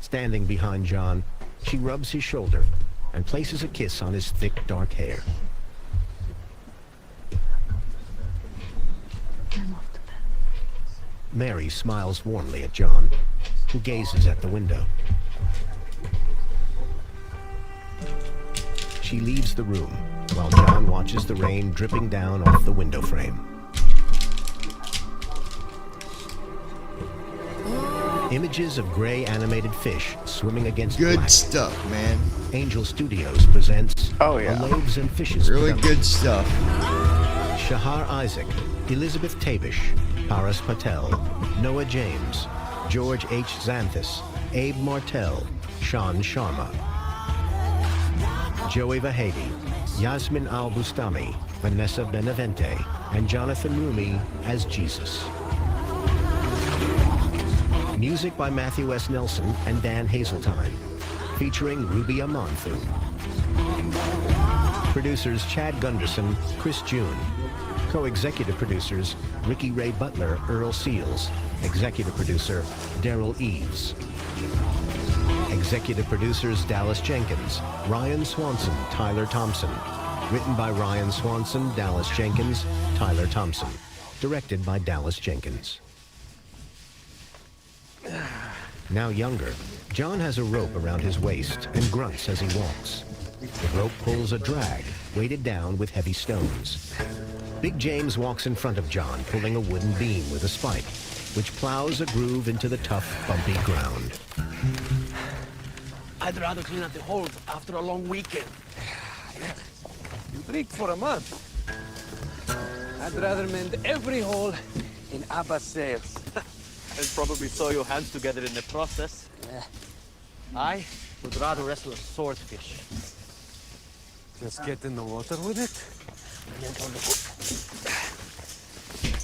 Standing behind John, she rubs his shoulder and places a kiss on his thick, dark hair. I'm off to bed. Mary smiles warmly at John, who gazes at the window. She leaves the room while John watches the rain dripping down off the window frame. Images of gray animated fish swimming against Good black. stuff, man. Angel Studios presents Oh, a yeah. Loaves and Fishes Really production. good stuff. Shahar Isaac, Elizabeth Tabish, Paras Patel, Noah James, George H. Xanthus, Abe Martell, Sean Sharma, Joey Vahedi, Yasmin Al-Bustami, Vanessa Benavente, and Jonathan Rumi as Jesus. Music by Matthew S. Nelson and Dan Hazeltine, featuring Ruby Amonfu. Producers Chad Gunderson, Chris June. Co-executive producers Ricky Ray Butler, Earl Seals. Executive producer Daryl Eves. Executive producers Dallas Jenkins, Ryan Swanson, Tyler Thompson. Written by Ryan Swanson, Dallas Jenkins, Tyler Thompson. Directed by Dallas Jenkins. Now younger, John has a rope around his waist and grunts as he walks. The rope pulls a drag, weighted down with heavy stones. Big James walks in front of John, pulling a wooden beam with a spike, which plows a groove into the tough, bumpy ground. I'd rather clean up the hold after a long weekend. You drink for a month. I'd rather mend every hole in Abba's sails. And probably sew your hands together in the process. I would rather wrestle a swordfish. Just get in the water with it?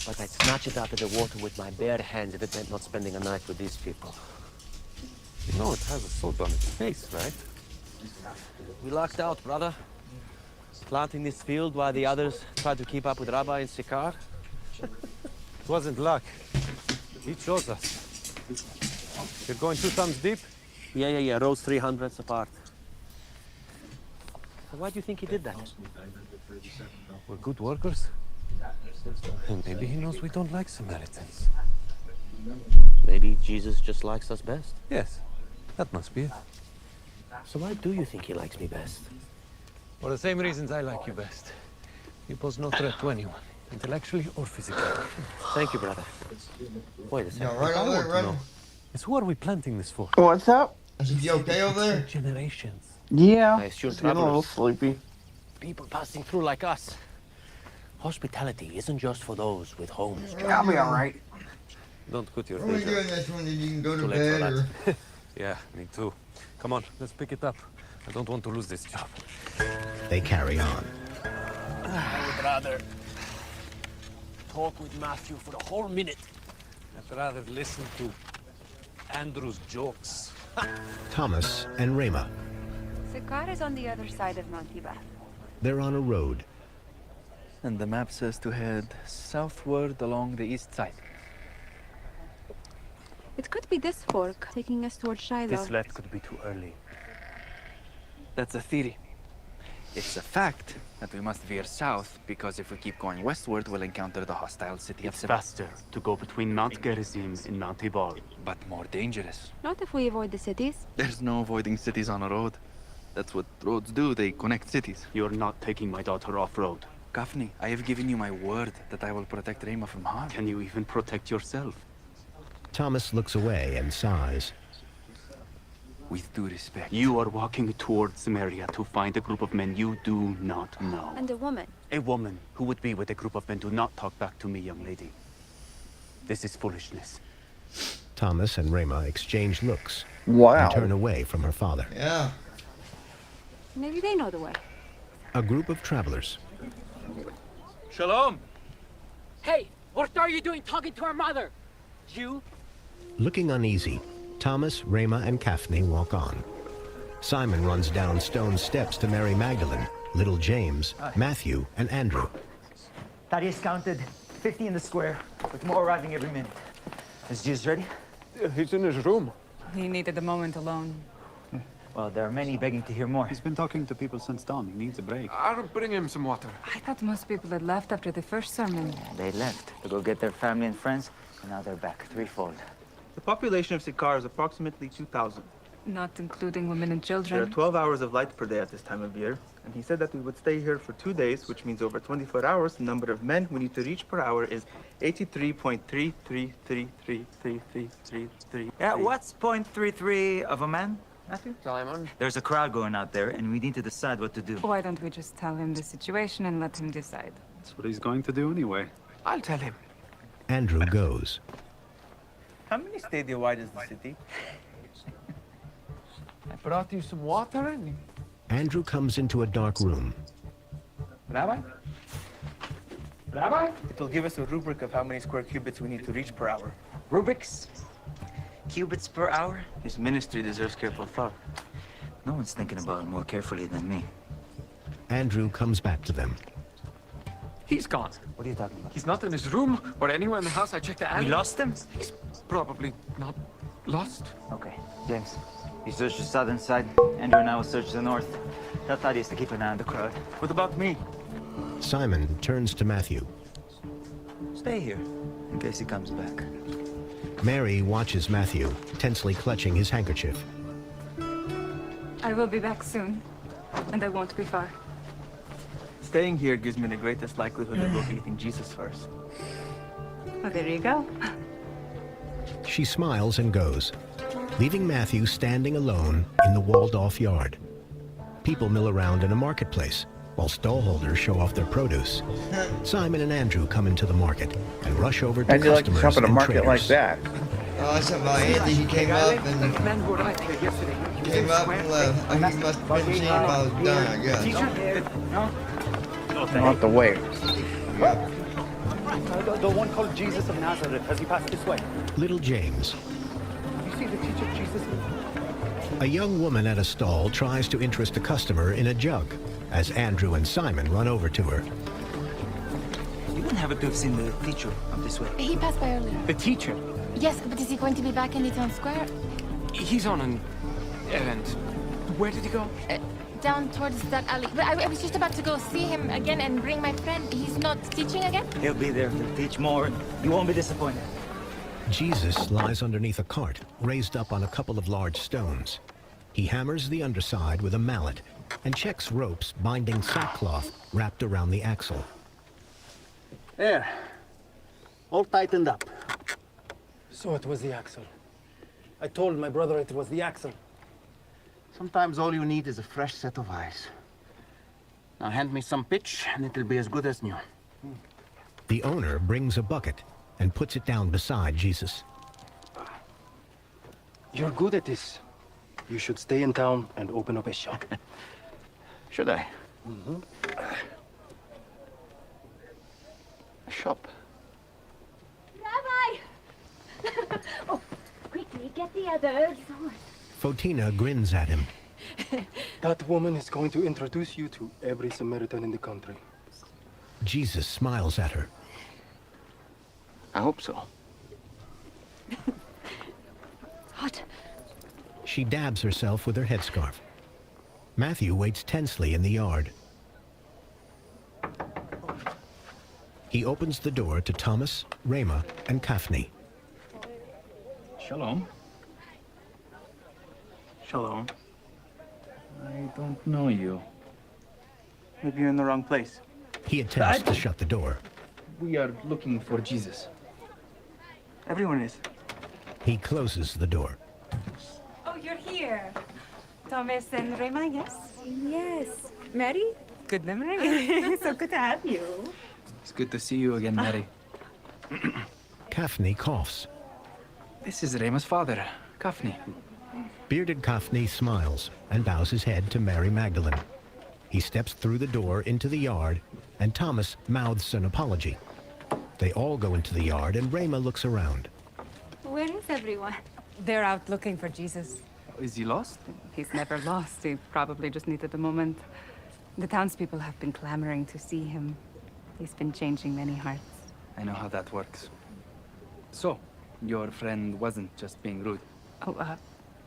But I'd snatch it out of the water with my bare hands if it meant not spending a night with these people. You know it has a salt on its face, right? We lucked out, brother. Planting this field while the others tried to keep up with Rabbi and Sikar. It wasn't luck. He chose us. You're going 2 thumbs deep? Yeah. Rows 300s apart. So why do you think he did that? We're good workers. And maybe he knows we don't like Samaritans. Maybe Jesus just likes us best. Yes. That must be it. So why do you think he likes me best? For the same reasons I like you best. You pose no threat to anyone, intellectually or physically. Thank you, brother. Wait a second. Yeah, right I over want there, to right? know is who are we planting this for? What's up? Is you okay over there? Generations. Yeah. I assume Getting a little travelers. sleepy. People passing through like us. Hospitality isn't just for those with homes. I'll be all right. Don't quit your What are we day doing job. this one that you can go to Too late for bed or... that. Yeah, me too. Come on, let's pick it up. I don't want to lose this job. They carry on. I would rather talk with Matthew for a whole minute. I'd rather listen to Andrew's jokes. Thomas and Rema. The car is on the other side of Mount Iba. They're on a road. And the map says to head southward along the east side. It could be this fork, taking us towards Shiloh. This let could be too early. That's a theory. It's a fact that we must veer south, because if we keep going westward, we'll encounter the hostile city of It's faster to go between Mount Gerizim and Mount Ebal. but more dangerous. Not if we avoid the cities. There's no avoiding cities on a road. That's what roads do, they connect cities. You're not taking my daughter off-road. Gaffney, I have given you my word that I will protect Rema from harm. Can you even protect yourself? Thomas looks away and sighs. With due respect. You are walking towards Samaria to find a group of men you do not know. And a woman. A woman who would be with a group of men. Do not talk back to me, young lady. This is foolishness. Thomas and Rema exchange looks Wow. and turn away from her father. Yeah. Maybe they know the way. A group of travelers. Shalom! Hey, what are you doing talking to our mother? You? Looking uneasy, Thomas, Rema, and Kaphne walk on. Simon runs down stone steps to Mary Magdalene, little James, Matthew, and Andrew. Thaddeus counted 50 in the square, with more arriving every minute. Is Jesus ready? He's in his room. He needed a moment alone. Well, there are many begging to hear more. He's been talking to people since dawn. He needs a break. I'll bring him some water. I thought most people had left after the first sermon. They left to go get their family and friends, and now they're back threefold. The population of Sikar is approximately 2,000. Not including women and There are children. 12 hours of light per day at this time of year, and he said that we would stay here for 2 days, which means over 24 hours, the number of men we need to reach per hour is 83.33333333. Yeah, what's 0.33 of a man, Matthew? Simon? There's a crowd going out there, and we need to decide what to do. Why don't we just tell him the situation and let him decide? That's what he's going to do anyway. I'll tell him. Andrew goes. How many stadia wide is the city? I brought you some water and... Andrew comes into a dark room. Rabbi? Rabbi? It will give us a rubric of how many square cubits we need to reach per hour. Rubrics? Cubits per hour? His ministry deserves careful thought. No one's thinking about it more carefully than me. Andrew comes back to them. He's gone. What are you talking about? He's not in his room or anywhere in the house. I checked the alley. We lost him? He's probably not lost. Okay, James. You search the southern side. Andrew and I will search the north. Tell Thaddeus to keep an eye on the crowd. What about me? Simon turns to Matthew. Stay here, in case he comes back. Mary watches Matthew, tensely clutching his handkerchief. I will be back soon, and I won't be far. Staying here gives me the greatest likelihood of locating Jesus first. Well, there you go. She smiles and goes, leaving Matthew standing alone in the walled-off yard. People mill around in a marketplace, while stallholders show off their produce. Simon and Andrew come into the market and rush over to How'd you like to customers shop at a and market traders. like that? Oh, that's about Andy. He came up and came up and left. He must have been seeing if I was done, I guess. I'll have to wait. The one called Jesus of Nazareth. Has he passed this way? Little James. You see the teacher Jesus? A young woman at a stall tries to interest a customer in a jug, as Andrew and Simon run over to her. You wouldn't happen to have seen the teacher up this way. He passed by earlier. The teacher? Yes, but is he going to be back in the town square? He's on an errand. Where did he go? Down towards that alley. But I was just about to go see him again and bring my friend. He's not teaching again? He'll be there to teach more. You won't be disappointed. Jesus lies underneath a cart, raised up on a couple of large stones. He hammers the underside with a mallet and checks ropes binding sackcloth wrapped around the axle. There. All tightened up. So it was the axle. I told my brother it was the axle. Sometimes all you need is a fresh set of eyes. Now hand me some pitch and it'll be as good as new. The owner brings a bucket and puts it down beside Jesus. You're good at this. You should stay in town and open up a shop. Should I? Mm-hmm. A shop? Rabbi! Oh, quickly, get the others. Fotina grins at him. That woman is going to introduce you to every Samaritan in the country. Jesus smiles at her. I hope so. Hot. She dabs herself with her headscarf. Matthew waits tensely in the yard. He opens the door to Thomas, Rema, and Kafni. Shalom. Shalom. I don't know you. Maybe you're in the wrong place. He attempts to shut the door. We are looking for Jesus. Everyone is. He closes the door. Oh, you're here. Thomas and Rema, yes? Yes. Mary? Good memory. So good to have you. It's good to see you again, Mary. Kafni coughs. This is Rema's father, Kafni. Bearded Kafni smiles and bows his head to Mary Magdalene. He steps through the door into the yard, and Thomas mouths an apology. They all go into the yard, and Rema looks around. Where is everyone? They're out looking for Jesus. Is he lost? He's never lost. He probably just needed a moment. The townspeople have been clamoring to see him. He's been changing many hearts. I know how that works. So, your friend wasn't just being rude. Oh,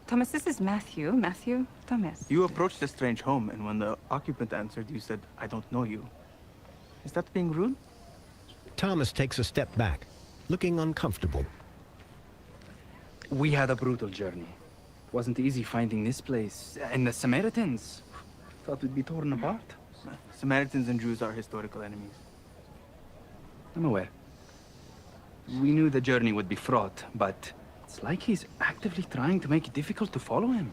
Thomas, this is Matthew. Matthew, Thomas. You approached a strange home, and when the occupant answered, you said, "I don't know you." Is that being rude? Thomas takes a step back, looking uncomfortable. We had a brutal journey. Wasn't easy finding this place. And the Samaritans thought we'd be torn apart. Samaritans and Jews are historical enemies. I'm aware. We knew the journey would be fraught, but it's like he's actively trying to make it difficult to follow him.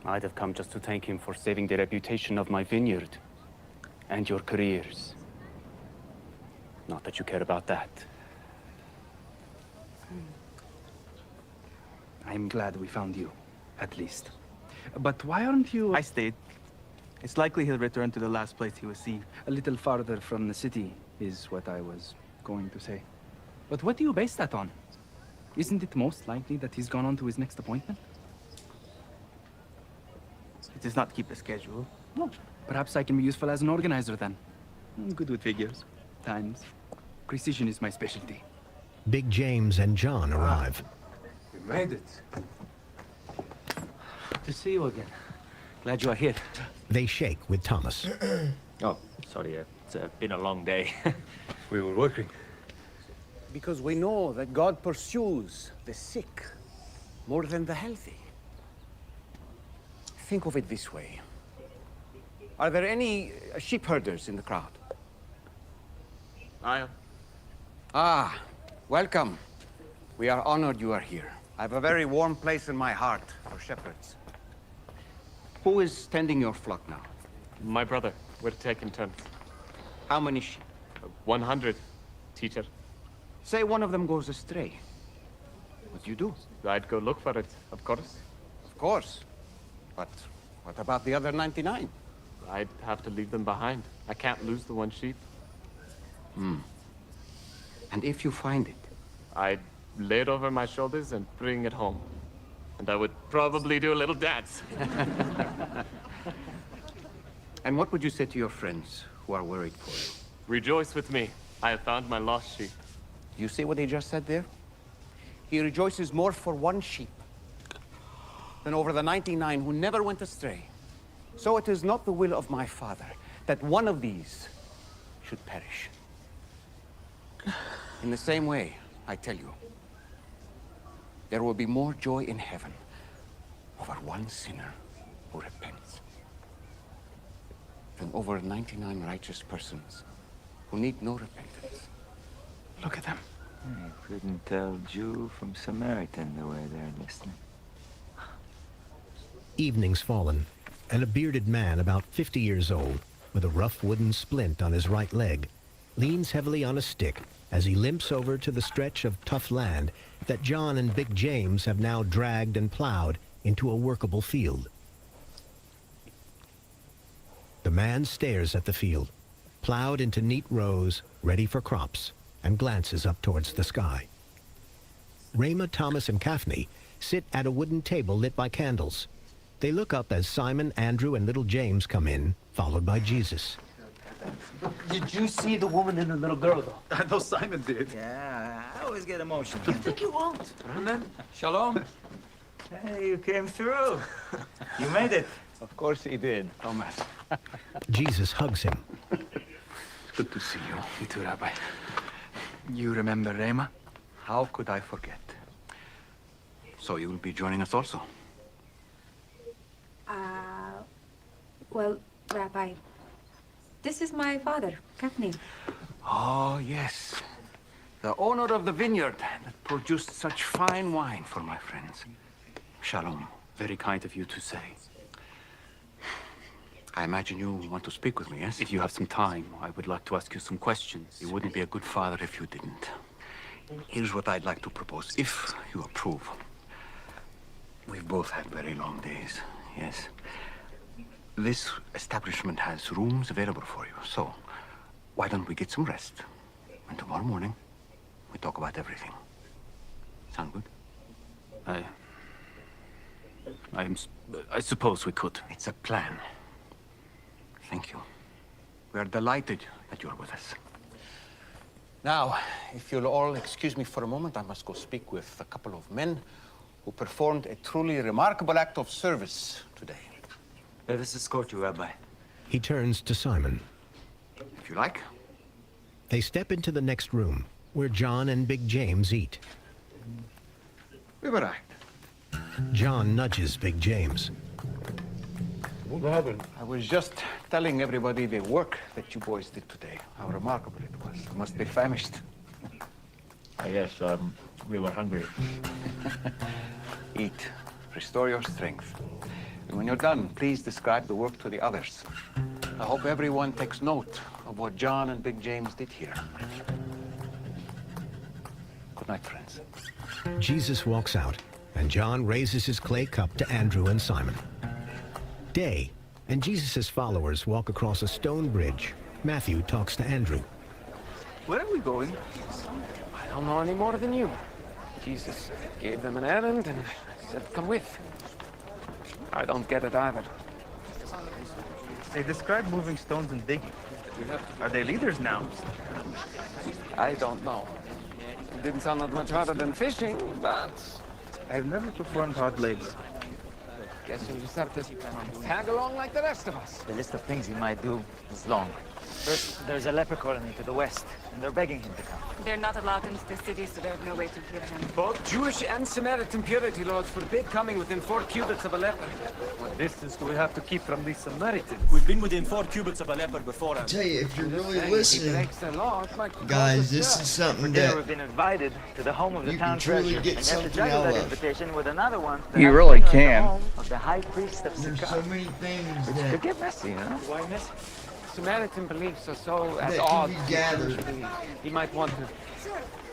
I'd have come just to thank him for saving the reputation of my vineyard and your careers. Not that you care about that. I'm glad we found you, at least. But why aren't you... I stayed. It's likely he'll return to the last place he was seen. A little farther from the city is what I was going to say. But what do you base that on? Isn't it most likely that he's gone on to his next appointment? He does not keep a schedule. Well, perhaps I can be useful as an organizer then. I'm good with figures, times. Precision is my specialty. Big James and John arrive. We made it. To see you again. Glad you are here. They shake with Thomas. Oh, sorry, it's been a long day. We were working. Because we know that God pursues the sick more than the healthy. Think of it this way. Are there any sheep herders in the crowd? I am. Ah, welcome. We are honored you are here. I have a very warm place in my heart for shepherds. Who is tending your flock now? My brother. We're taking turns. How many sheep? 100, teacher. Say one of them goes astray. What do you do? I'd go look for it, of course. Of course. But what about the other 99? I'd have to leave them behind. I can't lose the one sheep. And if you find it? I'd lay it over my shoulders and bring it home. And I would probably do a little dance. And what would you say to your friends who are worried for you? Rejoice with me. I have found my lost sheep. You see what he just said there? He rejoices more for one sheep than over the 99 who never went astray. So it is not the will of my Father that one of these should perish. In the same way, I tell you, there will be more joy in heaven over one sinner who repents than over 99 righteous persons who need no repentance. Look at them. You couldn't tell Jew from Samaritan the way they're listening. Evening's fallen, and a bearded man about 50 years old, with a rough wooden splint on his right leg, leans heavily on a stick as he limps over to the stretch of tough land that John and Big James have now dragged and plowed into a workable field. The man stares at the field, plowed into neat rows, ready for crops, and glances up towards the sky. Rama, Thomas, and Kaphne sit at a wooden table lit by candles. They look up as Simon, Andrew, and little James come in, followed by Jesus. Did you see the woman and the little girl, though? I know Simon did. Yeah, I always get emotional. You think you won't? Brandon, shalom. Hey, you came through. You made it. Of course he did, Thomas. Jesus hugs him. Good to see you. You too, Rabbi. You remember Rama? How could I forget? So you will be joining us also? Well, Rabbi, this is my father, Kaphne. Oh, yes. The owner of the vineyard that produced such fine wine for my friends. Shalom. Very kind of you to say. I imagine you want to speak with me, yes? If you have some time, I would like to ask you some questions. You wouldn't be a good father if you didn't. Here's what I'd like to propose, if you approve. We've both had very long days, yes. This establishment has rooms available for you, so why don't we get some rest? And tomorrow morning, we talk about everything. Sound good? I suppose we could. It's a plan. Thank you. We are delighted that you're with us. Now, if you'll all excuse me for a moment, I must go speak with a couple of men who performed a truly remarkable act of service today. Let us escort you, Rabbi. He turns to Simon. If you like. They step into the next room, where John and Big James eat. We were right. John nudges Big James. What happened? I was just telling everybody the work that you boys did today. How remarkable it was. You must be famished. Yes, we were hungry. Eat. Restore your strength. And when you're done, please describe the work to the others. I hope everyone takes note of what John and Big James did here. Good night, friends. Jesus walks out, and John raises his clay cup to Andrew and Simon. Day, and Jesus' followers walk across a stone bridge. Matthew talks to Andrew. Where are we going? I don't know any more than you. Jesus gave them an errand and said, come with. I don't get it either. They describe moving stones and digging. Are they leaders now? I don't know. It didn't sound that much harder than fishing, but I've never performed hard labor. guess you just have to tag along like the rest of us. The list of things he might do is long. First, there's a leper colony to the west, and they're begging him to come. They're not allowed into the city, so there's no way to hear him. Both Jewish and Samaritan purity laws forbid coming within 4 cubits of a leper. What distance do we have to keep from these Samaritans? We've been within 4 cubits of a leper before. I tell you, if you're really If he listening, breaks the law, it might guys, this is something Dinner, that we've been invited to the home of the you town can truly treasurer, get and you have to something juggle out that of. invitation with another one. You really can. Of the high priest of There's Sukkot. so many things It that could get messy, huh? Why messy? Samaritan beliefs are so at that can odds. be with gathered. Jewish beliefs. He might want to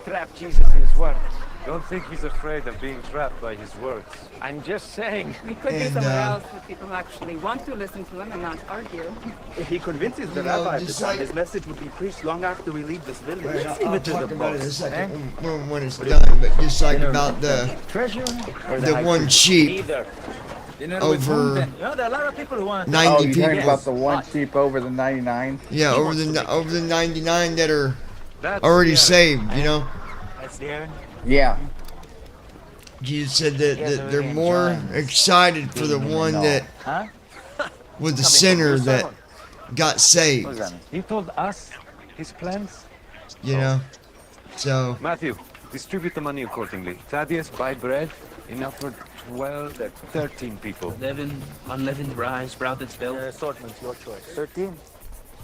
trap Jesus in his words. Don't think he's afraid of being trapped by his words. I'm just saying. We could do And, somewhere else where people actually want to listen to him and not argue. If he convinces the You know, rabbi at the just time, like- his message would be preached long after we leave this village. Right, Let's leave I'll it to talk the about it in a boss, second eh? when it's done, but just like Dinner about the treasure or the high one priest? sheep Either. Dinner with whom, over then? You know, there are a lot of people who want 90 Oh, you're talking people. about the one sheep over the 99? Yeah, over the 99 that are That's already the saved, you know. That's the errand. Yeah. Jesus said that they're more excited for the one that Huh? was the sinner that got What's saved, that mean? He told us his plans. you know. So Matthew, Distribute the money accordingly. Thaddeus, buy bread. Enough for 13 people. 11 unleavened rye, sprouted spelt. Assortment, your choice. 13?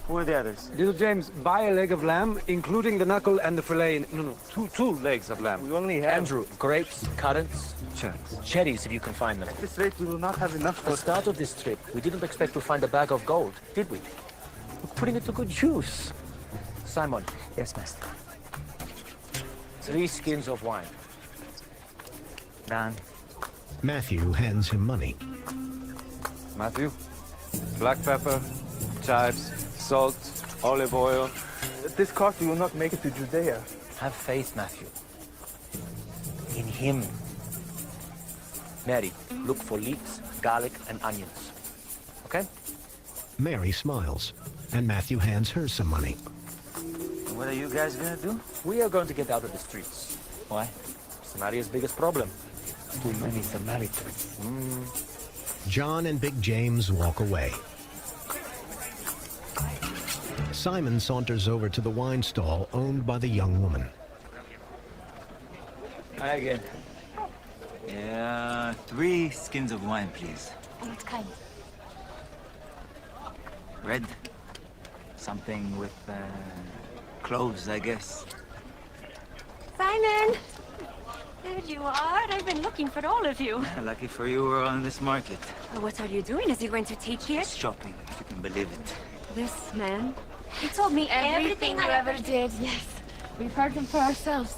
Who are the others? Little James, buy a leg of lamb, including the knuckle and the fillet. No, two legs of lamb. We only have... Andrew, grapes, currants, cherries if you can find them. At this rate, we will not have enough At the start of this trip, we didn't expect to find a bag of gold, did we? We're putting it to good use. Simon. Yes, master. 3 skins of wine. Done. Matthew hands him money. Matthew, black pepper, chives, salt, olive oil. At this cost, we will not make it to Judea. Have faith, Matthew. In him. Mary, look for leeks, garlic, and onions. Okay? Mary smiles, and Matthew hands her some money. What are you guys gonna do? We are going to get out of the streets. Why? Samaria's biggest problem. Too many Samaritans. John and Big James walk away. Simon saunters over to the wine stall owned by the young woman. Hi again. Yeah, 3 skins of wine, please. What kind? Red. Something with cloves, I guess. Simon! There you are. I've been looking for all of you. Lucky for you, we're on this market. What are you doing? Is he going to teach here? Shopping, if you can believe it. This man, he told me everything you I ever did, yes. We've heard them for ourselves.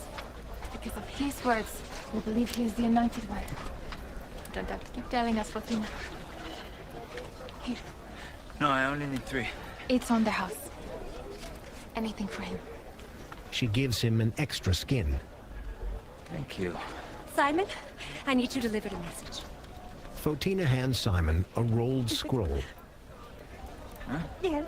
Because of his words, we believe he is the anointed one. You don't have to keep telling us, Fatima. Here, No, I only need 3. it's on the house. Anything for him. She gives him an extra skin. Thank you. Simon, I need you to deliver a message. Fotina hands Simon a rolled scroll. Yes.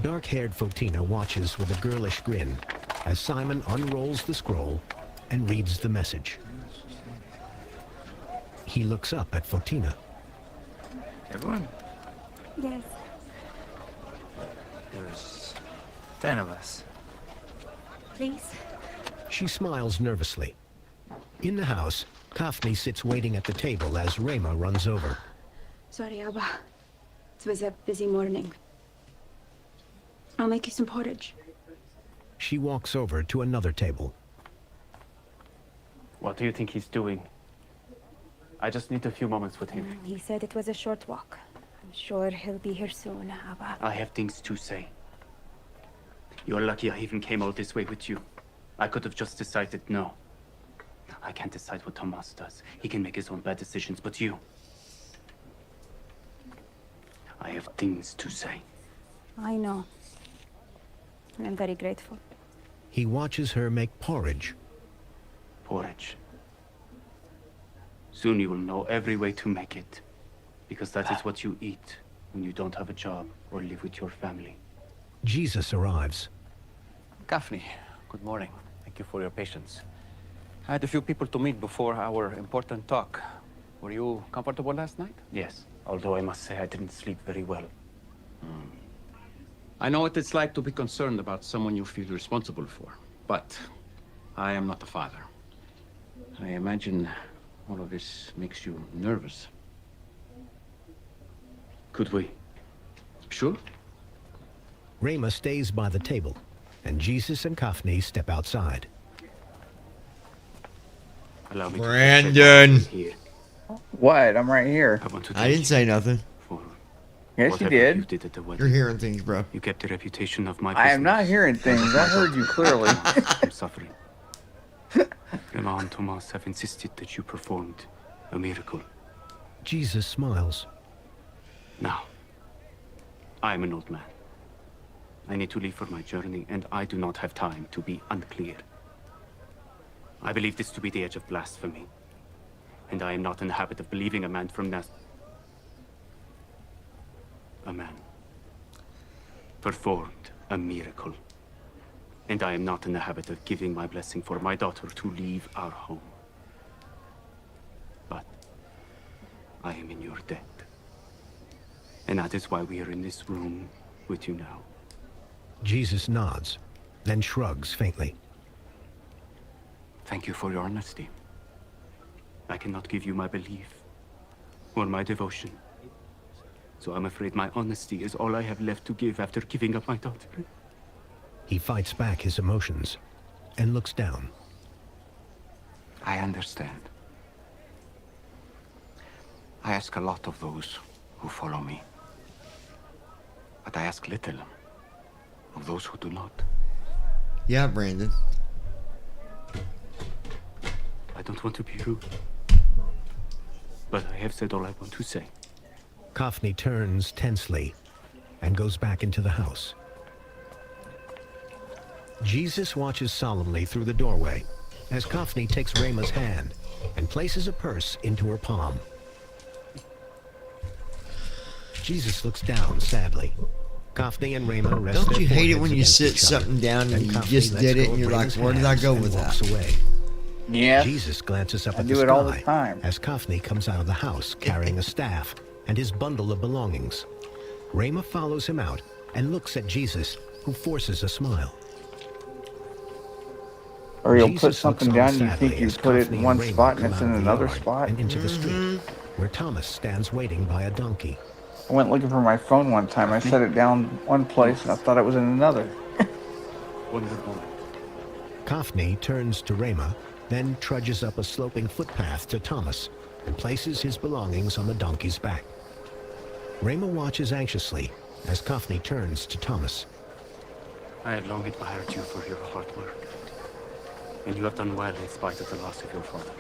Dark-haired Fotina watches with a girlish grin as Simon unrolls the scroll and reads the message. He looks up at Fotina. Everyone? Yes. There's 10 of us. Please. She smiles nervously. In the house, Kafni sits waiting at the table as Rema runs over. Sorry, Abba. It was a busy morning. I'll make you some porridge. She walks over to another table. What do you think he's doing? I just need a few moments with him. He said it was a short walk. I'm sure he'll be here soon, Abba. I have things to say. You're lucky I even came all this way with you. I could have just decided no. I can't decide what Tomas does. He can make his own bad decisions, but you... I have things to say. I know. And I'm very grateful. He watches her make porridge. Porridge. Soon you will know every way to make it. Because that is what you eat when you don't have a job or live with your family. Jesus arrives. Kafni, good morning. Thank you for your patience. I had a few people to meet before our important talk. Were you comfortable last night? Yes, although I must say I didn't sleep very well. I know what it's like to be concerned about someone you feel responsible for, but I am not a father. I imagine all of this makes you nervous. Could we? Sure. Rema stays by the table, and Jesus and Kafni step outside. Allow me Brandon! Here. What? I'm right here. I didn't say nothing. Yes, you did. You did at the wedding. You're hearing things, bro. You kept the reputation of my I am not hearing things. I heard you clearly. I'm suffering. Rema and Tomas have insisted that you performed a miracle. Jesus smiles. Now, I am an old man. I need to leave for my journey, and I do not have time to be unclear. I believe this to be the edge of blasphemy, and I am not in the habit of believing a man from Nazareth. A man performed a miracle, and I am not in the habit of giving my blessing for my daughter to leave our home. But I am in your debt, and that is why we are in this room with you now. Jesus nods, then shrugs faintly. Thank you for your honesty. I cannot give you my belief or my devotion. So I'm afraid my honesty is all I have left to give after giving up my daughter. He fights back his emotions and looks down. I understand. I ask a lot of those who follow me. But I ask little of those who do not. Yeah, Brandon. I don't want to be rude, but I have said all I want to say. Kaufney turns tensely and goes back into the house. Jesus watches solemnly through the doorway as Kaufney takes Rayma's hand and places a purse into her palm. Jesus looks down sadly. Kaufney and Rayma rest Don't their you hate it foreheads when you against sit each other, something down and you Kaufney just lets did it go and of you're like, Rayma's where did I hands go and with walks that? away. Yes. Jesus glances up I at the do sky it all the time. as Kaufney comes out of the house carrying a staff and his bundle of belongings. Rayma follows him out and looks at Jesus, who forces a smile. Or you'll Jesus put something looks on down, you sadly think you as put it Kaufney in one and Rayma spot and come it's out in of the another yard spot. and into the street, where Thomas stands waiting by a donkey. I went looking for my phone one time. I set it down one place and I thought it was in another. Wonderful. Kaufney turns to Rayma, then trudges up a sloping footpath to Thomas and places his belongings on the donkey's back. Rayma watches anxiously as Kaufney turns to Thomas. I had long admired you for your hard work, and you have done well in spite of the loss of your father.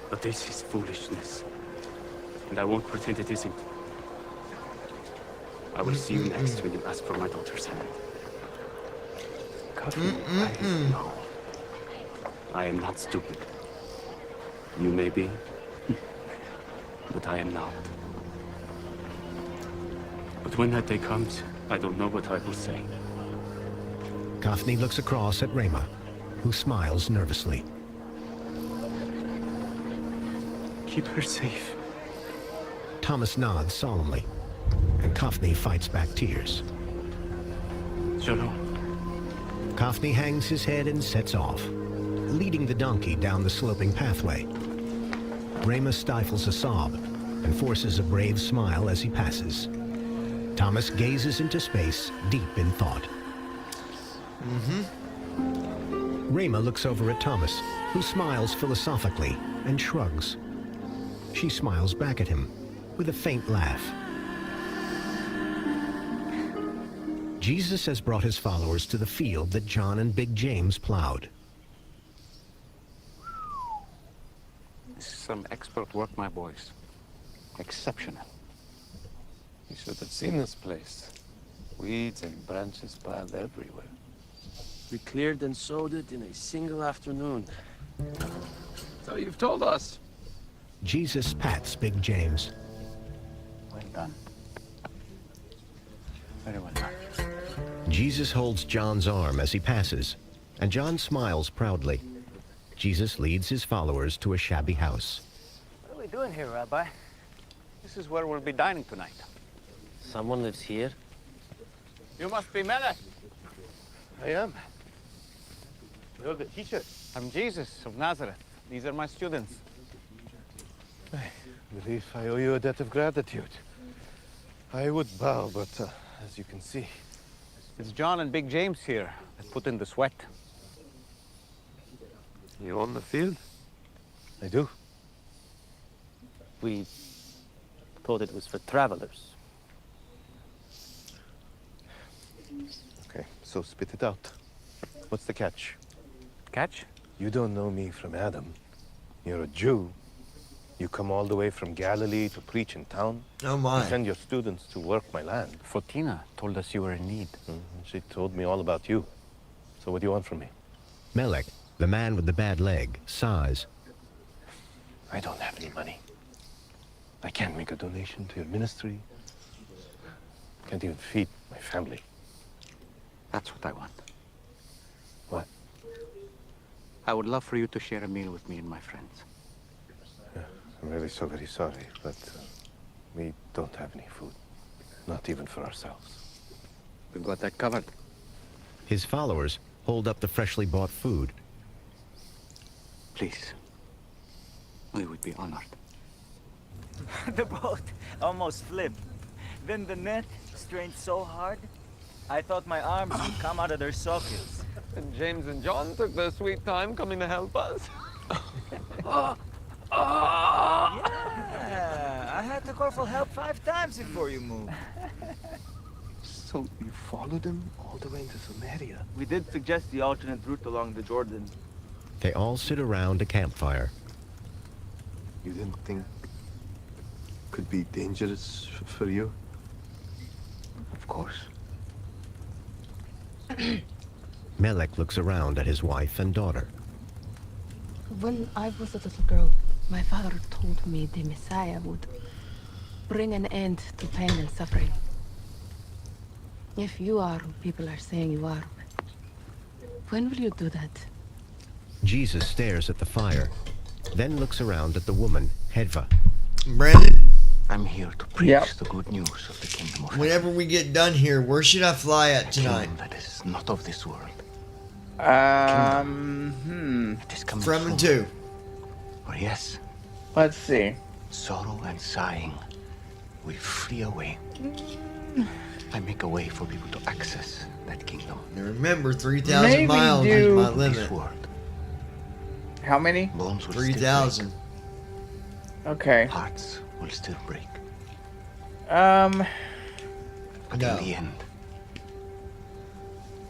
But this is foolishness, and I won't pretend it isn't. I will see you next when you ask for my daughter's hand. Kaufney, no. I am not stupid. You may be, but I am not. But when that day comes, I don't know what I will say. Kaufney looks across at Rayma, who smiles nervously. Keep her safe. Thomas nods solemnly, and Kaufney fights back tears. Shalom. Kaufney hangs his head and sets off, leading the donkey down the sloping pathway. Rayma stifles a sob and forces a brave smile as he passes. Thomas gazes into space, deep in thought. Rayma looks over at Thomas, who smiles philosophically and shrugs. She smiles back at him with a faint laugh. Jesus has brought his followers to the field that John and Big James plowed. This is some expert work, my boys. Exceptional. You should have seen this place. Weeds and branches piled everywhere. We cleared and sowed it in a single afternoon. So you've told us. Jesus pats Big James. Well done. Very well done. Jesus holds John's arm as he passes, and John smiles proudly. Jesus leads his followers to a shabby house. What are we doing here, Rabbi? This is where we'll be dining tonight. Someone lives here? You must be Melech. I am. You're the teacher. I'm Jesus of Nazareth. These are my students. I believe I owe you a debt of gratitude. I would bow, but as you can see... It's John and Big James here that put in the sweat. You own the field? I do. We thought it was for travelers. Okay, so spit it out. What's the catch? Catch? You don't know me from Adam. You're a Jew. You come all the way from Galilee to preach in town. Oh my. You send your students to work my land. Fortina told us you were in need. She told me all about you. So what do you want from me? Melech, the man with the bad leg, sighs. I don't have any money. I can't make a donation to your ministry. Can't even feed my family. That's what I want. What? I would love for you to share a meal with me and my friends. I'm really so very sorry, but we don't have any food. Not even for ourselves. We've got that covered. His followers hold up the freshly bought food Please. We would be honored. The boat almost flipped. Then the net strained so hard, I thought my arms would come out of their sockets. And James and John took their sweet time coming to help us. Yeah, I had to call for help 5 times before you moved. So you followed them all the way into Samaria? We did suggest the alternate route along the Jordan. They all sit around a campfire. You didn't think could be dangerous for you? Of course. Melek looks around at his wife and daughter. When I was a little girl, my father told me the Messiah would bring an end to pain and suffering. If you are who people are saying you are, when will you do that? Jesus stares at the fire, then looks around at the woman, Hedva. Brandon? I'm here to preach the good news of the kingdom of Whenever we get done here, where should I fly at tonight? that is not of this world. It is coming From and soon. to. Oh yes. Let's see. Sorrow and sighing will flee away. I make a way for people to access that kingdom. Now remember, 3,000 miles is my limit. How many? Bones will 3,000. Okay. Hearts will still break. But in the end,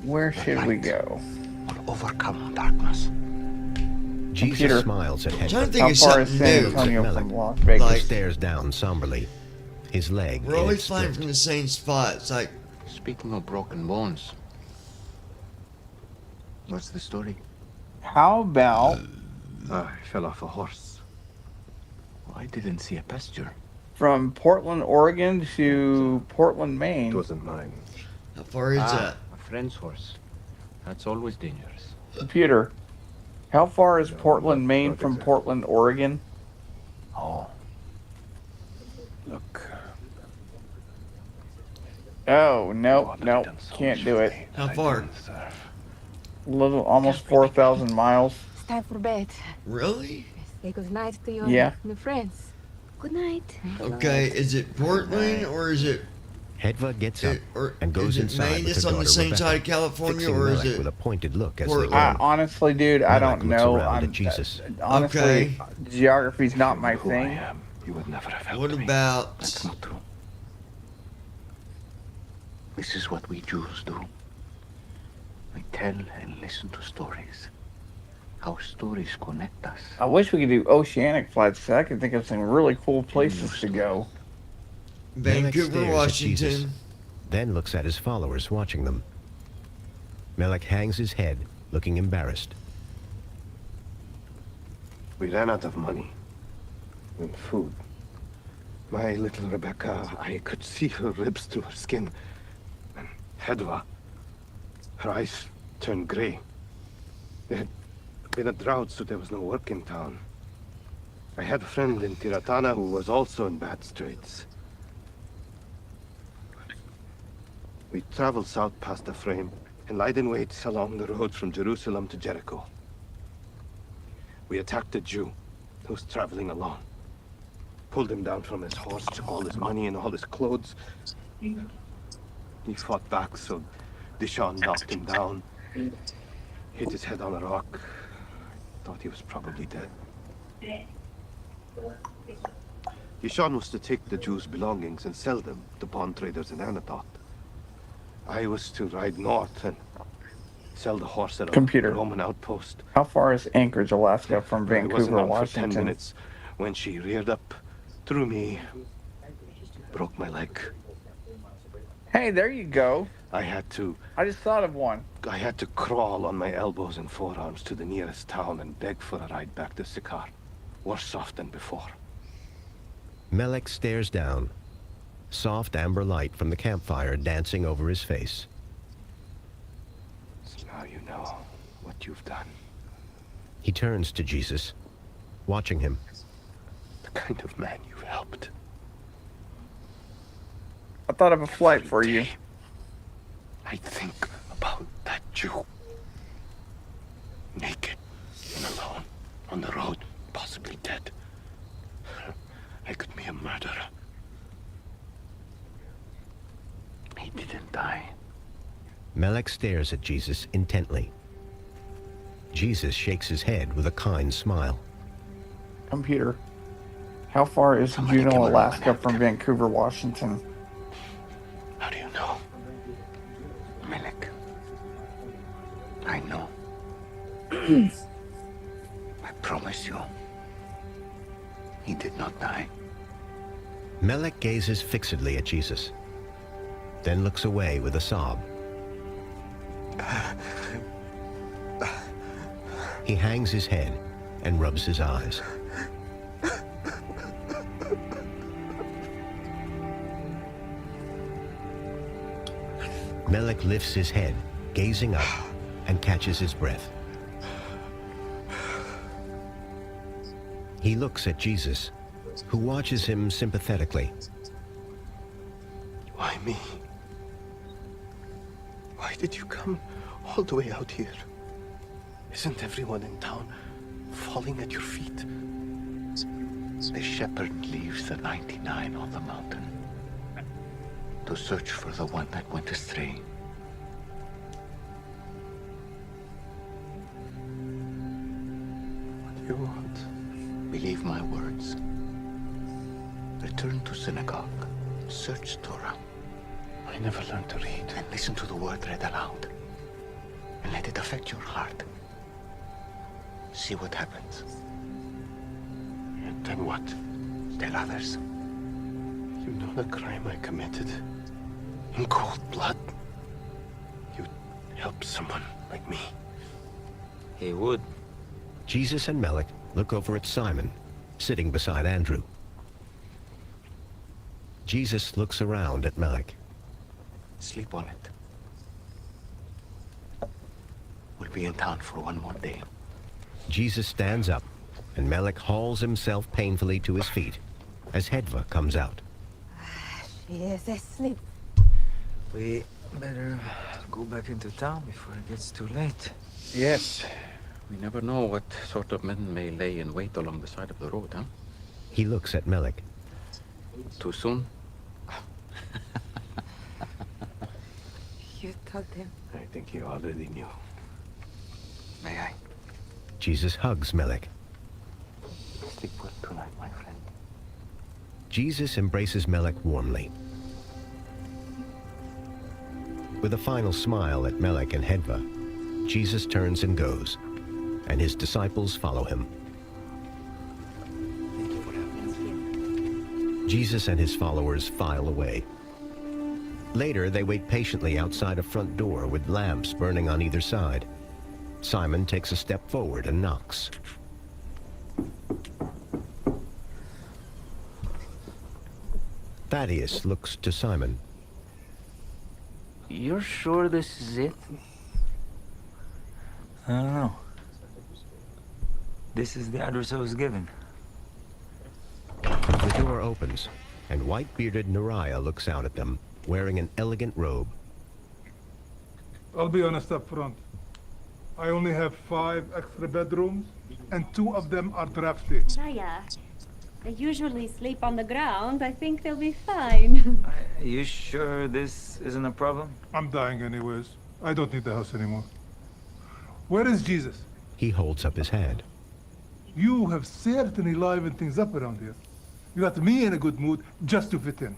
where should we go? will overcome darkness. Jesus Computer. smiles at I'm trying to Hedva. think of something new. Melek stares down somberly. His leg We're in always its flying splint. from the same spot. It's like, Speaking of broken bones, what's the story? How about I fell off a horse. I didn't see a pasture. from Portland, Oregon to Portland, Maine? It wasn't mine. how far is that? A friend's horse. That's always dangerous. Computer. How far is Portland, Maine from Portland, Oregon? Oh. Look. Oh, no, no, can't do it. How far? Almost 4,000 miles. It's time for bed. Really? Say good night to your Yeah. new friends. Good night. Okay, is it Portland or is it Hedva gets up and goes is it inside Maine with that's her on the daughter same Rebecca, side of California, fixing or is Melek it with a pointed look as they Portland? go. Honestly, dude, I Melek don't looks know. around at Jesus. Honestly, Okay. geography's not my thing. You would never have helped What me. about That's not true. This is what we Jews do. We tell and listen to stories. Our stories connect us. I wish we could do oceanic flights, because I could think of some really cool places to go. Melek Vancouver, stares at Jesus, Washington? then looks at his followers watching them. Melek hangs his head, looking embarrassed. We ran out of money and food. My little Rebecca, I could see her ribs through her skin. And Hedva, her eyes turned gray. There had been a drought, so there was no work in town. I had a friend in Tiratana who was also in bad straits. We traveled south past the frame and lied in wait along the road from Jerusalem to Jericho. We attacked a Jew who was traveling alone. Pulled him down from his horse, took all his money and all his clothes. He fought back, so Dishon knocked him down. Hit his head on a rock. Thought he was probably dead. Dishon was to take the Jews' belongings and sell them to pawn traders in Anatoth. I was to ride north and sell the horse at a Computer. Roman outpost. How far is Anchorage, Alaska from I wasn't Vancouver, on for 10 Washington? minutes when she reared up, threw me, broke my leg. Hey, there you go. I had to I just thought of one. crawl on my elbows and forearms to the nearest town and beg for a ride back to Sikar. Worse off than before. Melek stares down, soft amber light from the campfire dancing over his face. So now you know what you've done. He turns to Jesus, watching him. The kind of man you've helped. I thought of a flight for you. I think about that Jew. Naked and alone On the road, possibly dead. I could be a murderer. He didn't die. Melek stares at Jesus intently. Jesus shakes his head with a kind smile. Computer. How far is Juneau, Alaska from Vancouver, Washington? How do you know? Melek. I know. I promise you. He did not die. Melek gazes fixedly at Jesus, then looks away with a sob. He hangs his head and rubs his eyes. Melek lifts his head, gazing up, and catches his breath. He looks at Jesus, who watches him sympathetically. Why me? Why did you come all the way out here? Isn't everyone in town falling at your feet? The shepherd leaves the 99 on the mountain to search for the one that went astray. What do you want? Believe my words. Return to synagogue. Search Torah. I never learned to read. And listen to the word read aloud. And let it affect your heart. See what happens. And then what? Tell others. You know the crime I committed? In cold blood? You'd help someone like me? He would. Jesus and Melek look over at Simon, sitting beside Andrew. Jesus looks around at Melek. Sleep on it. We'll be in town for one more day. Jesus stands up, and Melek hauls himself painfully to his feet as Hedva comes out. She is asleep. We better go back into town before it gets too late. Yes. We never know what sort of men may lay in wait along the side of the road, huh? He looks at Melek. Too soon? You told him. I think he already knew. May I? Jesus hugs Melek. Sleep well tonight, my friend. Jesus embraces Melek warmly. With a final smile at Melek and Hedva, Jesus turns and goes, and his disciples follow him. Jesus and his followers file away. Later, they wait patiently outside a front door with lamps burning on either side. Simon takes a step forward and knocks. Thaddeus looks to Simon. You're sure this is it? I don't know. This is the address I was given. The door opens, and white-bearded Nariah looks out at them, wearing an elegant robe. I'll be honest up front. I only have 5 extra bedrooms, and 2 of them are drafty. Raya, they usually sleep on the ground. I think they'll be fine. Are you sure this isn't a problem? I'm dying anyways. I don't need the house anymore. Where is Jesus? He holds up his hand. You have certainly livened things up around here. You got me in a good mood just to fit in.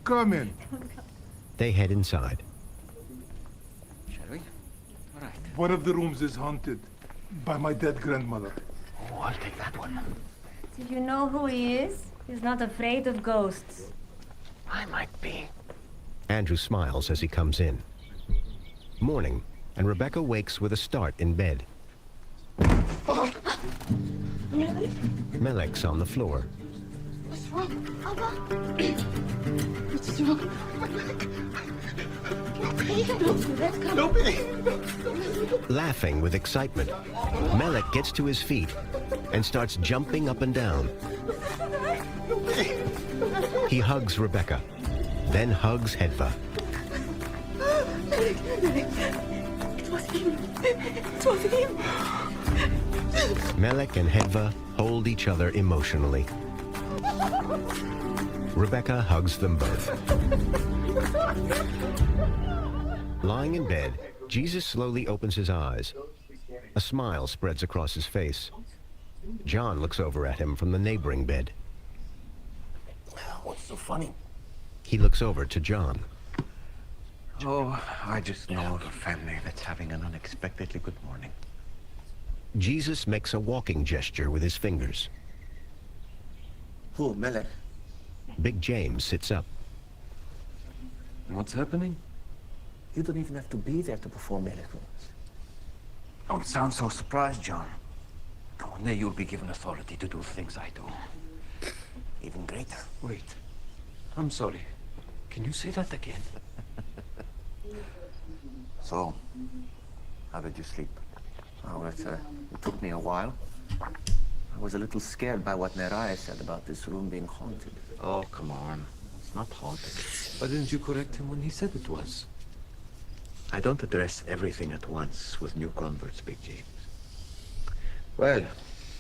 Come in. They head inside. Shall we? All right. One of the rooms is haunted by my dead grandmother. Oh, I'll take that one. Do you know who he is? He's not afraid of ghosts. I might be. Andrew smiles as he comes in. Morning, and Rebecca wakes with a start in bed. Melek's on the floor. What's wrong? Abba? What's wrong? Nobody! Laughing with excitement, Melek gets to his feet and starts jumping up and down. He hugs Rebecca, then hugs Hedva. It was him. It was him. Melek and Hedva hold each other emotionally. Rebecca hugs them both. Lying in bed, Jesus slowly opens his eyes. A smile spreads across his face. John looks over at him from the neighboring bed. What's so funny? He looks over to John. Oh, I just know of a family that's having an unexpectedly good morning. Jesus makes a walking gesture with his fingers. Who, Melek? Big James sits up. What's happening? You don't even have to be there to perform miracles. Don't sound so surprised, John. One day you'll be given authority to do things I do. Even greater. Wait. I'm sorry. Can you say that again? So, how did you sleep? Oh, it took me a while. I was a little scared by what Nerai said about this room being haunted. Oh, come on. It's not haunted. Why didn't you correct him when he said it was? I don't address everything at once with new converts, Big James. Well,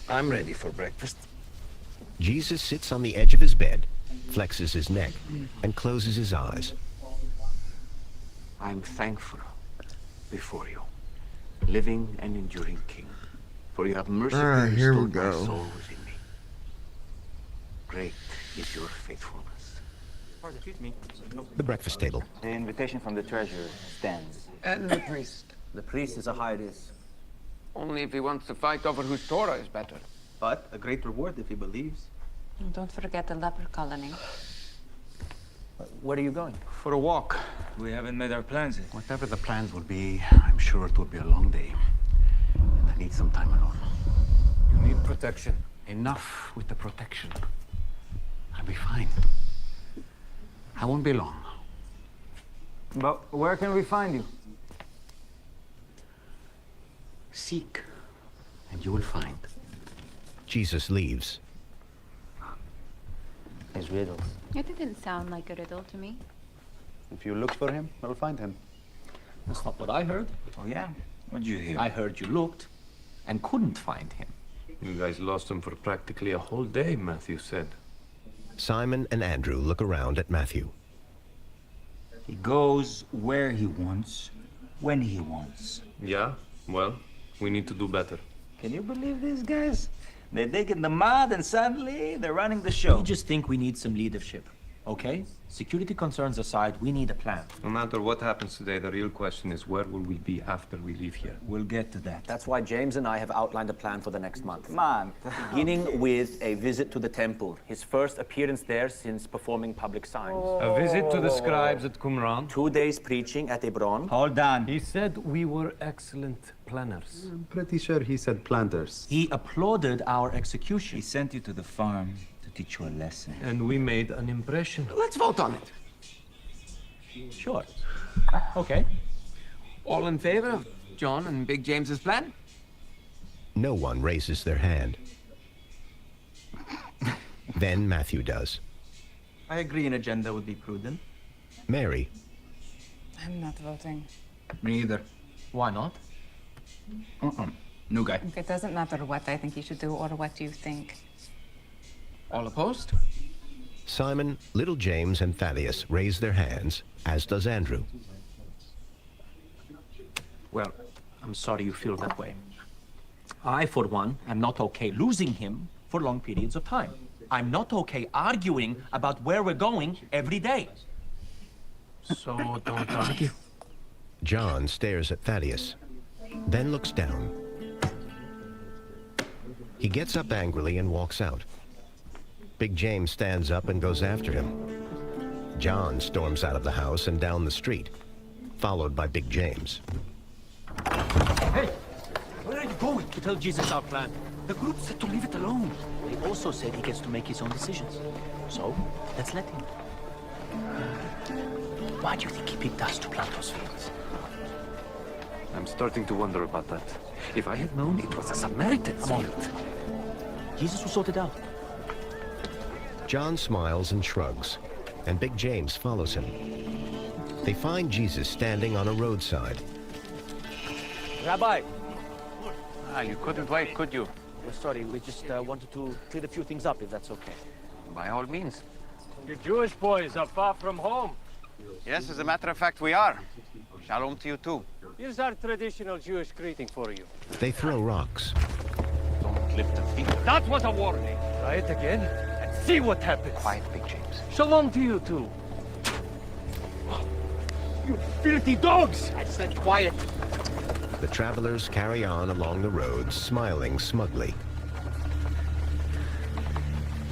I'm ready for breakfast. Jesus sits on the edge of his bed, flexes his neck, and closes his eyes. I'm thankful before you, living and enduring King, for you have mercifully here we restored my go. soul within me. Great is your faithfulness. Excuse me. The breakfast table. The invitation from the treasurer stands. And the priest. The priest is a high risk, Only if he wants to fight over whose Torah is better. but a great reward if he believes. And don't forget the leper colony. Where are you going? For a walk. We haven't made our plans yet. Whatever the plans will be, I'm sure it will be a long day. And I need some time alone. You need protection. Enough with the protection. I'll be fine. I won't be long. But where can we find you? Seek, and you will find. Jesus leaves. His riddles. It didn't sound like a riddle to me. If you look for him, you'll find him. That's not what I heard. Oh, yeah? What'd you hear? I heard you looked and couldn't find him. You guys lost him for practically a whole day, Matthew said. Simon and Andrew look around at Matthew. He goes where he wants, when he wants. Yeah? Well, we need to do better. Can you believe these guys? They dig in the mud and suddenly they're running the show. We just think we need some leadership, okay? Security concerns aside, we need a plan. No matter what happens today, the real question is where will we be after we leave here? We'll get to that. That's why James and I have outlined a plan for the next month. Beginning with a visit to the temple. His first appearance there since performing public signs. A visit to the scribes at Qumran. 2 days preaching at Hebron. Hold on. He said we were excellent planners. I'm pretty sure he said planters. He applauded our execution. He sent you to the farm to teach you a lesson. And we made an impression. Let's vote on it. Sure. Okay. All in favor of John and Big James's plan? No one raises their hand. Then Matthew does. I agree an agenda would be prudent. Mary. I'm not voting. Me either. Why not? New guy. It doesn't matter what I think you should do or what you think. All opposed? Simon, Little James, and Thaddeus raise their hands, as does Andrew. Well, I'm sorry you feel that way. I, for one, am not okay losing him for long periods of time. I'm not okay arguing about where we're going every day. So don't argue. John stares at Thaddeus, then looks down. He gets up angrily and walks out. Big James stands up and goes after him. John storms out of the house and down the street, followed by Big James. Hey, where are you going? To tell Jesus our plan. The group said to leave it alone. They also said he gets to make his own decisions. So, let's let him. Why do you think he picked us to plant those fields? I'm starting to wonder about that. If I had known it was a Samaritan's field. Jesus will sort it out. John smiles and shrugs, and Big James follows him. They find Jesus standing on a roadside. Rabbi, Ah, you couldn't wait, could you? We're sorry, we just wanted to clear a few things up, if that's okay. By all means. You Jewish boys are far from home. Yes, as a matter of fact, we are. Shalom to you too. Here's our traditional Jewish greeting for you. They throw rocks. Don't lift a finger. That was a warning. Try it again and see what happens. Quiet, Big James. Shalom to you too. You filthy dogs! I said quiet. The travelers carry on along the road, smiling smugly.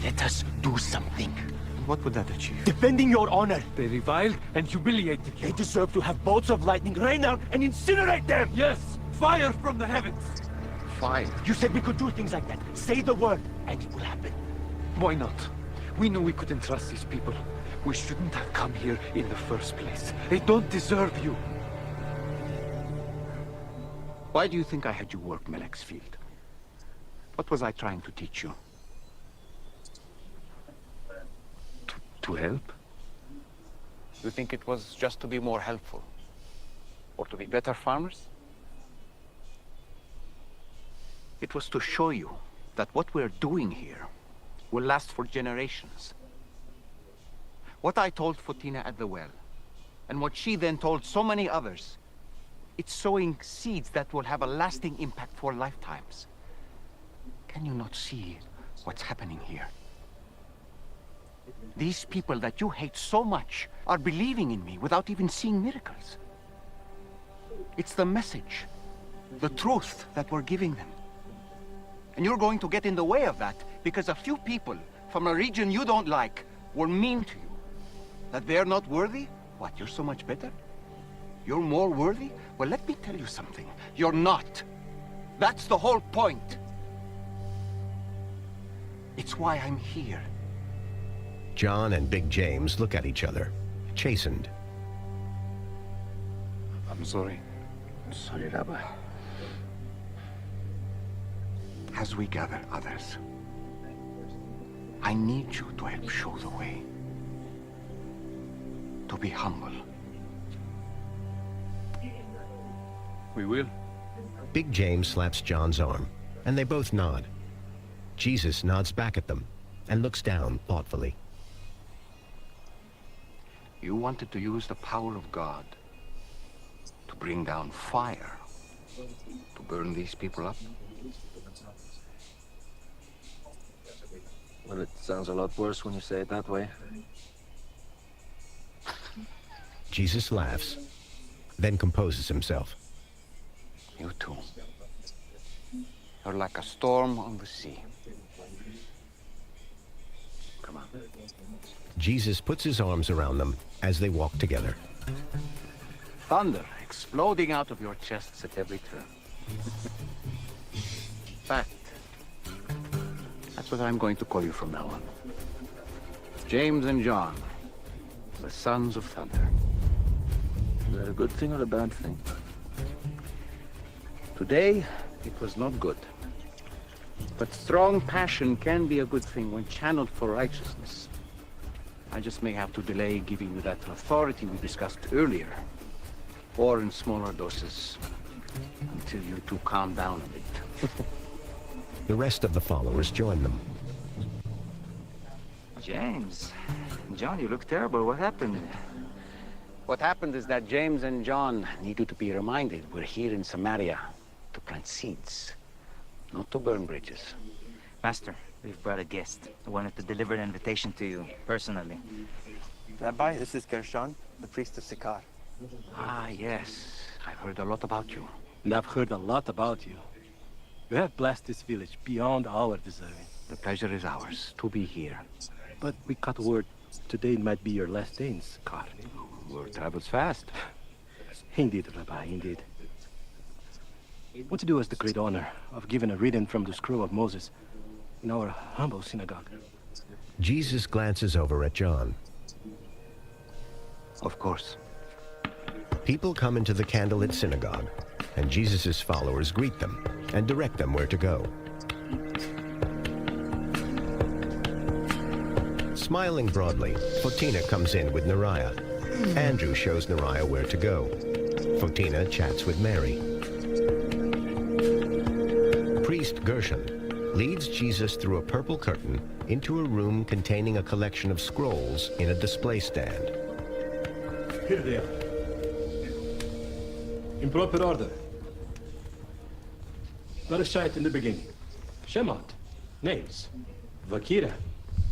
Let us do something. What would that achieve? Defending your honor. They reviled and humiliated you. They deserve to have bolts of lightning rain out and incinerate them! Yes! Fire from the heavens! Fire. You said we could do things like that. Say the word, and it will happen. Why not? We knew we couldn't trust these people. We shouldn't have come here in the first place. They don't deserve you. Why do you think I had you work Melek's field? What was I trying to teach you? To help? You think it was just to be more helpful? Or to be better farmers? It was to show you that what we're doing here will last for generations. What I told Fotina at the well, and what she then told so many others, it's sowing seeds that will have a lasting impact for lifetimes. Can you not see what's happening here? These people that you hate so much are believing in me without even seeing miracles. It's the message, the truth that we're giving them. And you're going to get in the way of that because a few people from a region you don't like were mean to you. That they're not worthy? What, you're so much better? You're more worthy? Well, let me tell you something. You're not. That's the whole point. It's why I'm here. John and Big James look at each other, chastened. I'm sorry. Sorry, Rabbi. As we gather others, I need you to help show the way. To be humble. We will. Big James slaps John's arm, and they both nod. Jesus nods back at them and looks down thoughtfully. You wanted to use the power of God to bring down fire, to burn these people up? Well, it sounds a lot worse when you say it that way. Jesus laughs, then composes himself. You too. You're like a storm on the sea. Come on. Jesus puts his arms around them as they walk together. Thunder exploding out of your chests at every turn. Fact. That's what I'm going to call you from now on. James and John, the sons of thunder. Is that a good thing or a bad thing? Today, it was not good. But strong passion can be a good thing when channeled for righteousness. I just may have to delay giving you that authority we discussed earlier. Or in smaller doses, until you two calm down a bit. The rest of the followers join them. James, John, you look terrible. What happened? What happened is that James and John needed to be reminded we're here in Samaria to plant seeds, not to burn bridges. Master, we've brought a guest. I wanted to deliver an invitation to you, personally. Rabbi, this is Gershon, the priest of Sikar. Ah, yes. I've heard a lot about you. And I've heard a lot about you. You have blessed this village beyond our deserving. The pleasure is ours to be here. But we got word today might be your last day in Sikar. Word travels fast. Indeed, Rabbi, indeed. What to do us the great honor of giving a reading from the scroll of Moses in our humble synagogue? Jesus glances over at John. Of course. People come into the candlelit synagogue, and Jesus' followers greet them and direct them where to go. Smiling broadly, Fotina comes in with Nariah. Andrew shows Nariah where to go. Fotina chats with Mary. Gershon leads Jesus through a purple curtain into a room containing a collection of scrolls in a display stand. Here they are. In proper order. Bereshit in the beginning. Shemot, names. Vakira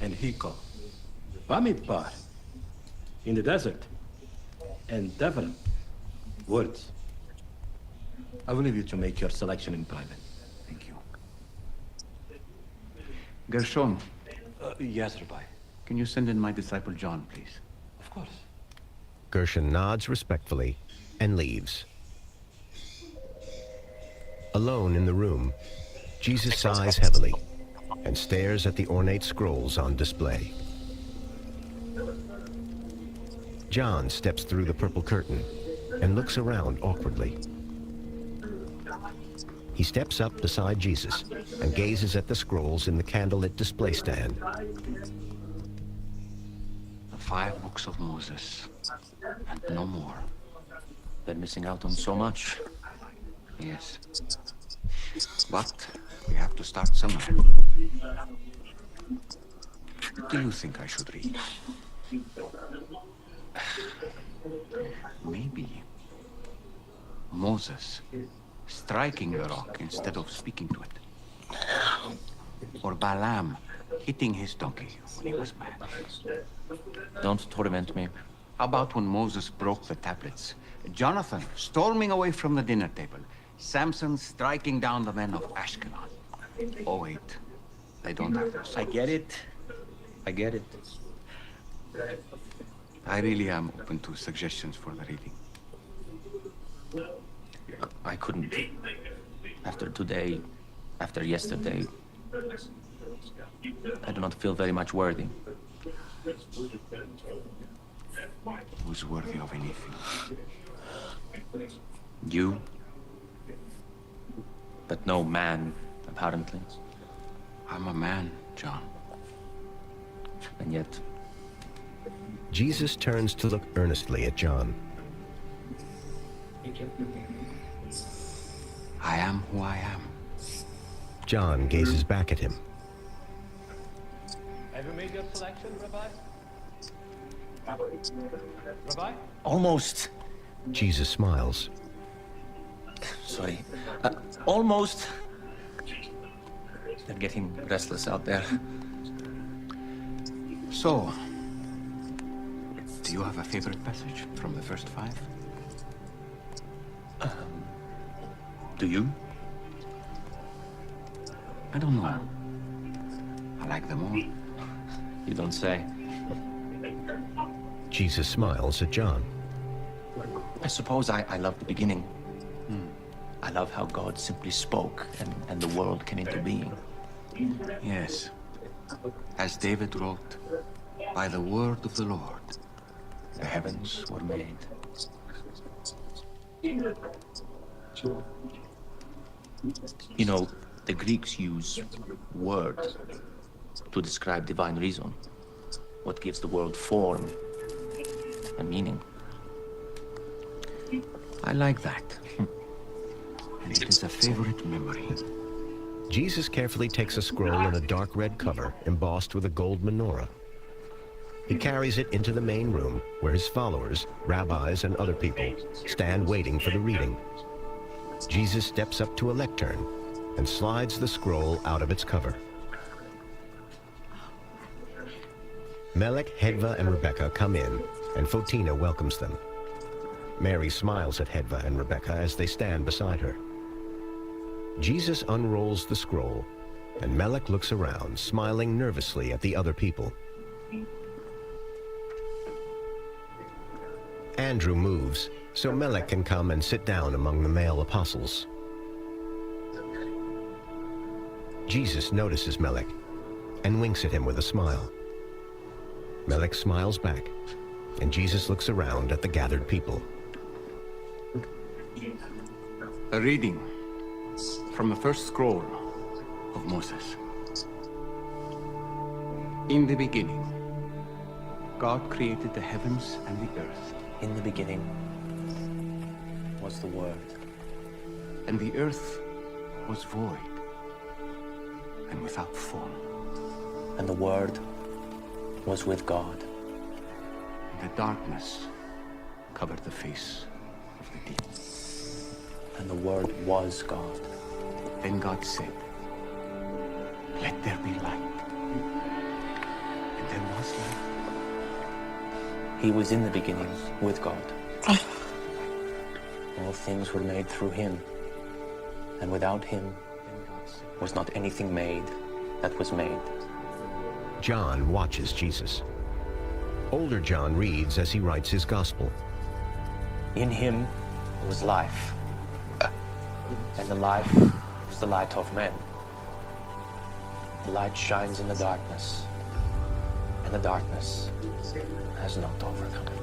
and Hiko. Bamidbar, in the desert. And Devarim, words. I will leave you to make your selection in private. Thank you. Gershon. Yes, Rabbi. Can you send in my disciple John, please? Of course. Gershon nods respectfully and leaves. Alone in the room, Jesus sighs heavily and stares at the ornate scrolls on display. John steps through the purple curtain and looks around awkwardly. He steps up beside Jesus and gazes at the scrolls in the candlelit display stand. The 5 books of Moses, and no more. They're missing out on so much. Yes. But we have to start somewhere. What do you think I should read? Maybe Moses striking the rock instead of speaking to it. Or Balaam hitting his donkey when he was mad. Don't torment me. How about when Moses broke the tablets? Jonathan storming away from the dinner table. Samson striking down the men of Ashkelon. Oh, wait. They don't have those. I get it. I get it. I really am open to suggestions for the reading. I couldn't. After today, after yesterday, I do not feel very much worthy. Who's worthy of anything? You? But no man, apparently. I'm a man, John. And yet... Jesus turns to look earnestly at John. I am who I am. John gazes back at him. Have you made your selection, Rabbi? Rabbi? Almost. Jesus smiles. Sorry. Almost. They're getting restless out there. So, do you have a favorite passage from the first 5? Do you? I don't know. I like them all. You don't say. Jesus smiles at John. I suppose I love the beginning. I love how God simply spoke and the world came into being. Yes. As David wrote, by the word of the Lord, the heavens were made. You know, the Greeks use word to describe divine reason. What gives the world form and meaning. I like that. And it is a favorite memory. Jesus carefully takes a scroll in a dark red cover embossed with a gold menorah. He carries it into the main room where his followers, rabbis and other people, stand waiting for the reading. Jesus steps up to a lectern and slides the scroll out of its cover. Melech, Hedva, and Rebecca come in, and Fotina welcomes them. Mary smiles at Hedva and Rebecca as they stand beside her. Jesus unrolls the scroll, and Melech looks around, smiling nervously at the other people. Andrew moves, so Melech can come and sit down among the male apostles. Jesus notices Melech and winks at him with a smile. Melech smiles back, and Jesus looks around at the gathered people. A reading from the first scroll of Moses. In the beginning, God created the heavens and the earth. In the beginning was the Word. And the earth was void, and without form. And the Word was with God. And the darkness covered the face of the deep. And the Word was God. Then God said, "Let there be light." And there was light. He was in the beginning with God. All things were made through him, and without him was not anything made that was made. John watches Jesus. Older John reads as he writes his gospel. In him was life, and the life was the light of men. The light shines in the darkness, and the darkness has not overcome it.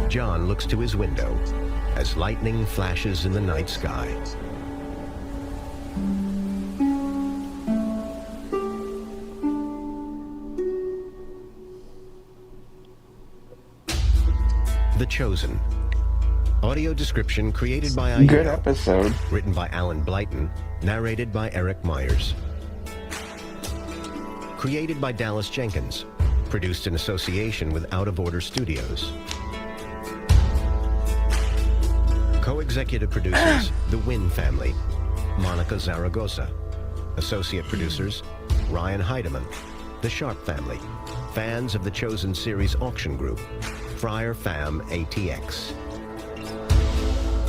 John looks to his window as lightning flashes in the night sky. The Chosen. Audio description created by Aida. Good episode. Written by Alan Blyton. Narrated by Eric Myers. Created by Dallas Jenkins. Produced in association with Out of Order Studios. Co-executive producers, the Wynn family. Monica Zaragoza. Associate producers, Ryan Heidemann. The Sharp family. Fans of the Chosen series auction group. Friar Fam ATX.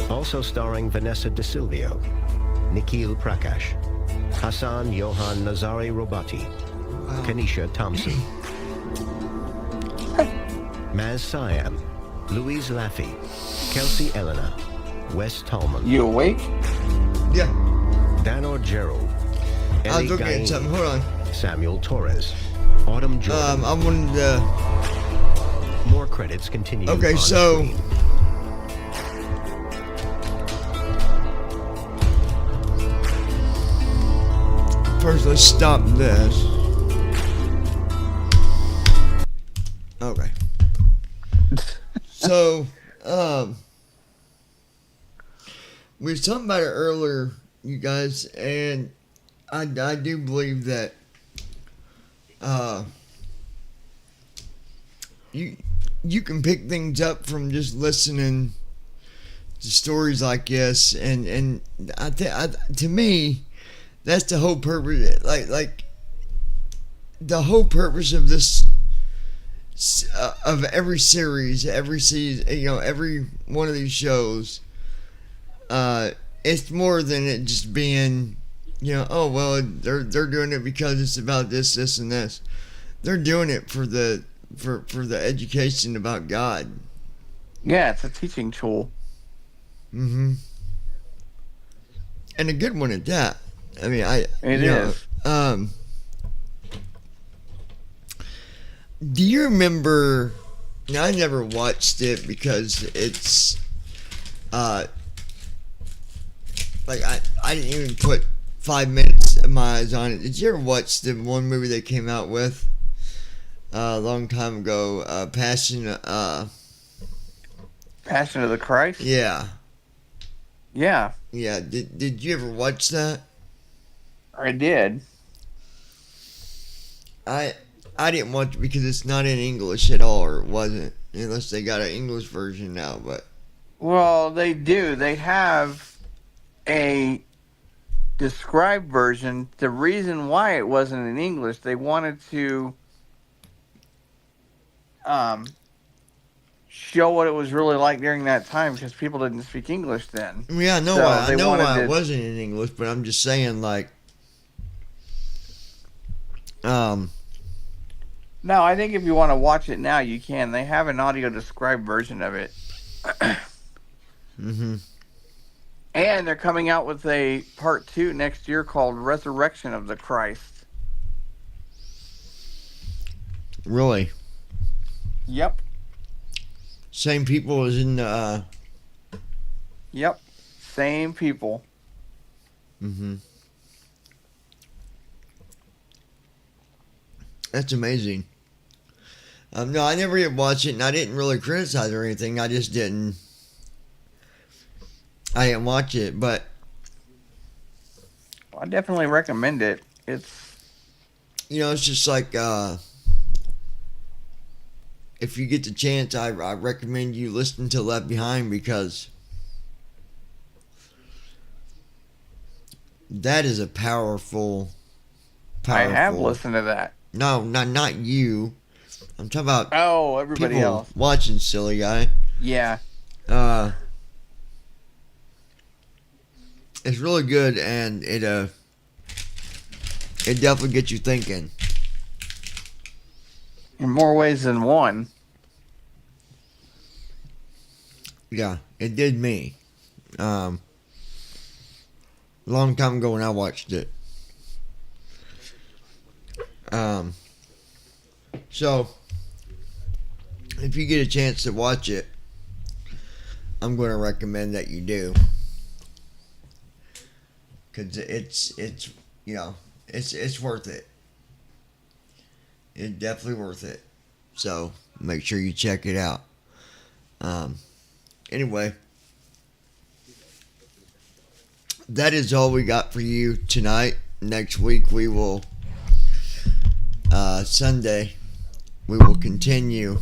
Also starring Vanessa De Silvio, Nikhil Prakash, Hassan Johan Nazari Robati, Kanisha Thompson, Maz Siam, Louise Laffey, Kelsey Elena, Wes Tallman. You awake? Yeah. Danor Gerald. I was looking at something. Hold on. Samuel Torres. Autumn Jordan. I wanted to... More credits continue. Okay, so... Screen. First, let's stop this. Okay. So, we were talking about it earlier, you guys, and I do believe that you can pick things up from just listening to stories like this, and to me, that's the whole purpose. Like the whole purpose of this, of every series, every season, every one of these shows. It's more than it just being, oh well, they're doing it because it's about this, and this. They're doing it for the education about God. Yeah, it's a teaching tool. Mm-hmm. And a good one at that. I mean, It is. Do you remember? Now, I never watched it because it's like I didn't even put 5 minutes of my eyes on it. Did you ever watch the one movie they came out with a long time ago? Passion of the Christ? Yeah. Yeah. Yeah. Did you ever watch that? I did. I didn't watch it because it's not in English at all, or it wasn't, unless they got an English version now. But Well, they do. They have a described version. The reason why it wasn't in English, they wanted to show what it was really like during that time, because people didn't speak English then. yeah, I know why. I know why it wasn't in English, but I'm just saying, like, No, I think if you want to watch it now, you can. They have an audio described version of it. Mm-hmm. And they're coming out with a part 2 next year called Resurrection of the Christ. Really? Yep. Same people as in Yep. Same people. Mm-hmm. That's amazing. No, I never did watch it, and I didn't really criticize or anything. I just didn't. I didn't watch it, but I definitely recommend it. It's it's just like if you get the chance, I recommend you listen to Left Behind because that is a powerful. I have listened to that. No, not you. I'm talking about everybody people else watching, silly guy. Yeah. It's really good, and it definitely gets you thinking in more ways than one. Yeah, it did me. Long time ago when I watched it. So if you get a chance to watch it, I'm going to recommend that you do, because it's it's worth it. It's definitely worth it. So make sure you check it out. Anyway, that is all we got for you tonight. Next week we will Sunday we will continue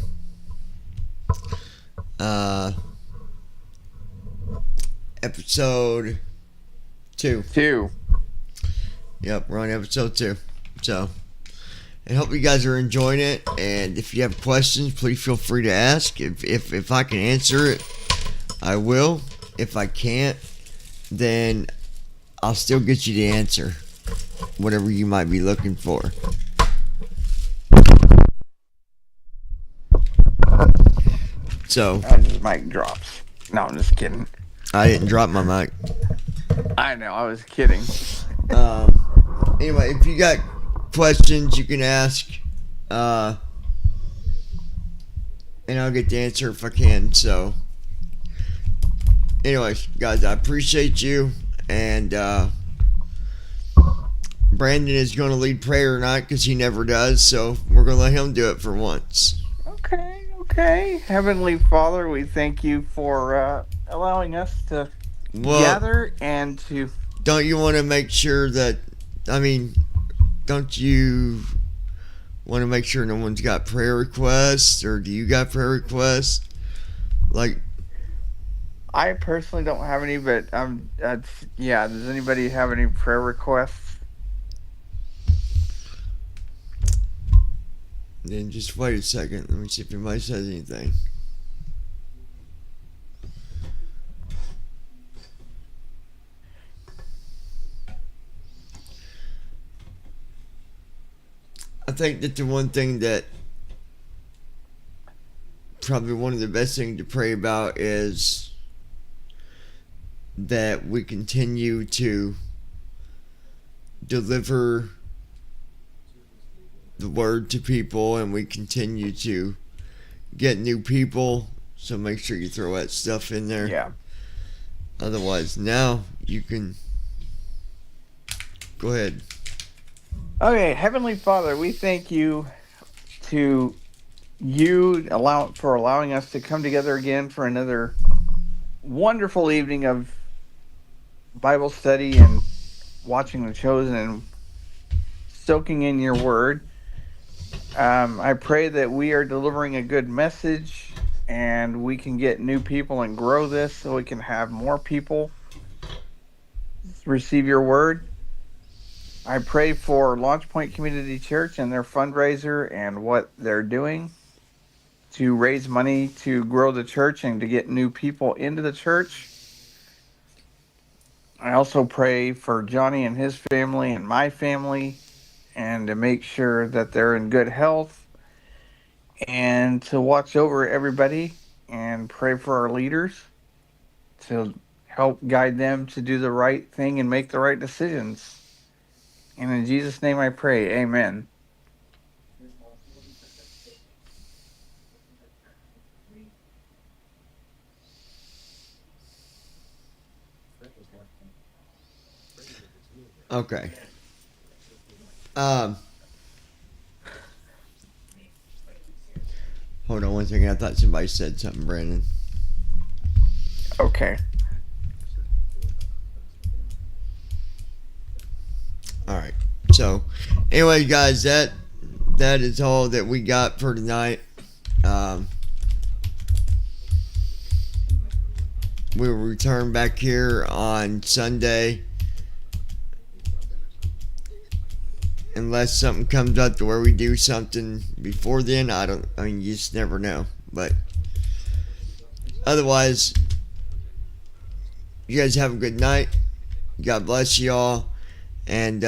episode 2. Yep, we're on episode 2. So I hope you guys are enjoying it, and if you have questions, please feel free to ask. If I can answer it, I will. If I can't, then I'll still get you the answer, whatever you might be looking for. So his mic drops. No, I'm just kidding. I didn't drop my mic. I know, I was kidding. Anyway, if you got questions, you can ask, and I'll get the answer if I can. So, anyways, guys, I appreciate you, and Brandon is going to lead prayer tonight because he never does, so we're going to let him do it for once. Okay. Heavenly Father, we thank you for allowing us to gather and to... Don't you want to make sure that, don't you want to make sure no one's got prayer requests, or do you got prayer requests? I personally don't have any, but does anybody have any prayer requests? Then just wait a second. Let me see if anybody says anything. I think that the one thing that probably one of the best things to pray about is that we continue to deliver the word to people, and we continue to get new people. So make sure you throw that stuff in there. Yeah. Otherwise, now you can go ahead. Okay, Heavenly Father, we thank you for allowing us to come together again for another wonderful evening of Bible study and watching The Chosen and soaking in your word. I pray that we are delivering a good message and we can get new people and grow this so we can have more people receive your word. I pray for Launch Point Community Church and their fundraiser and what they're doing to raise money to grow the church and to get new people into the church. I also pray for Johnny and his family and my family, and to make sure that they're in good health, and to watch over everybody and pray for our leaders to help guide them to do the right thing and make the right decisions. And in Jesus' name I pray, amen. Okay. Hold on one second. I thought somebody said something, Brandon. Okay. Alright. So, anyway, guys, that is all that we got for tonight. We'll return back here on Sunday. Unless something comes up to where we do something before then. You just never know. But otherwise, you guys have a good night. God bless you all. And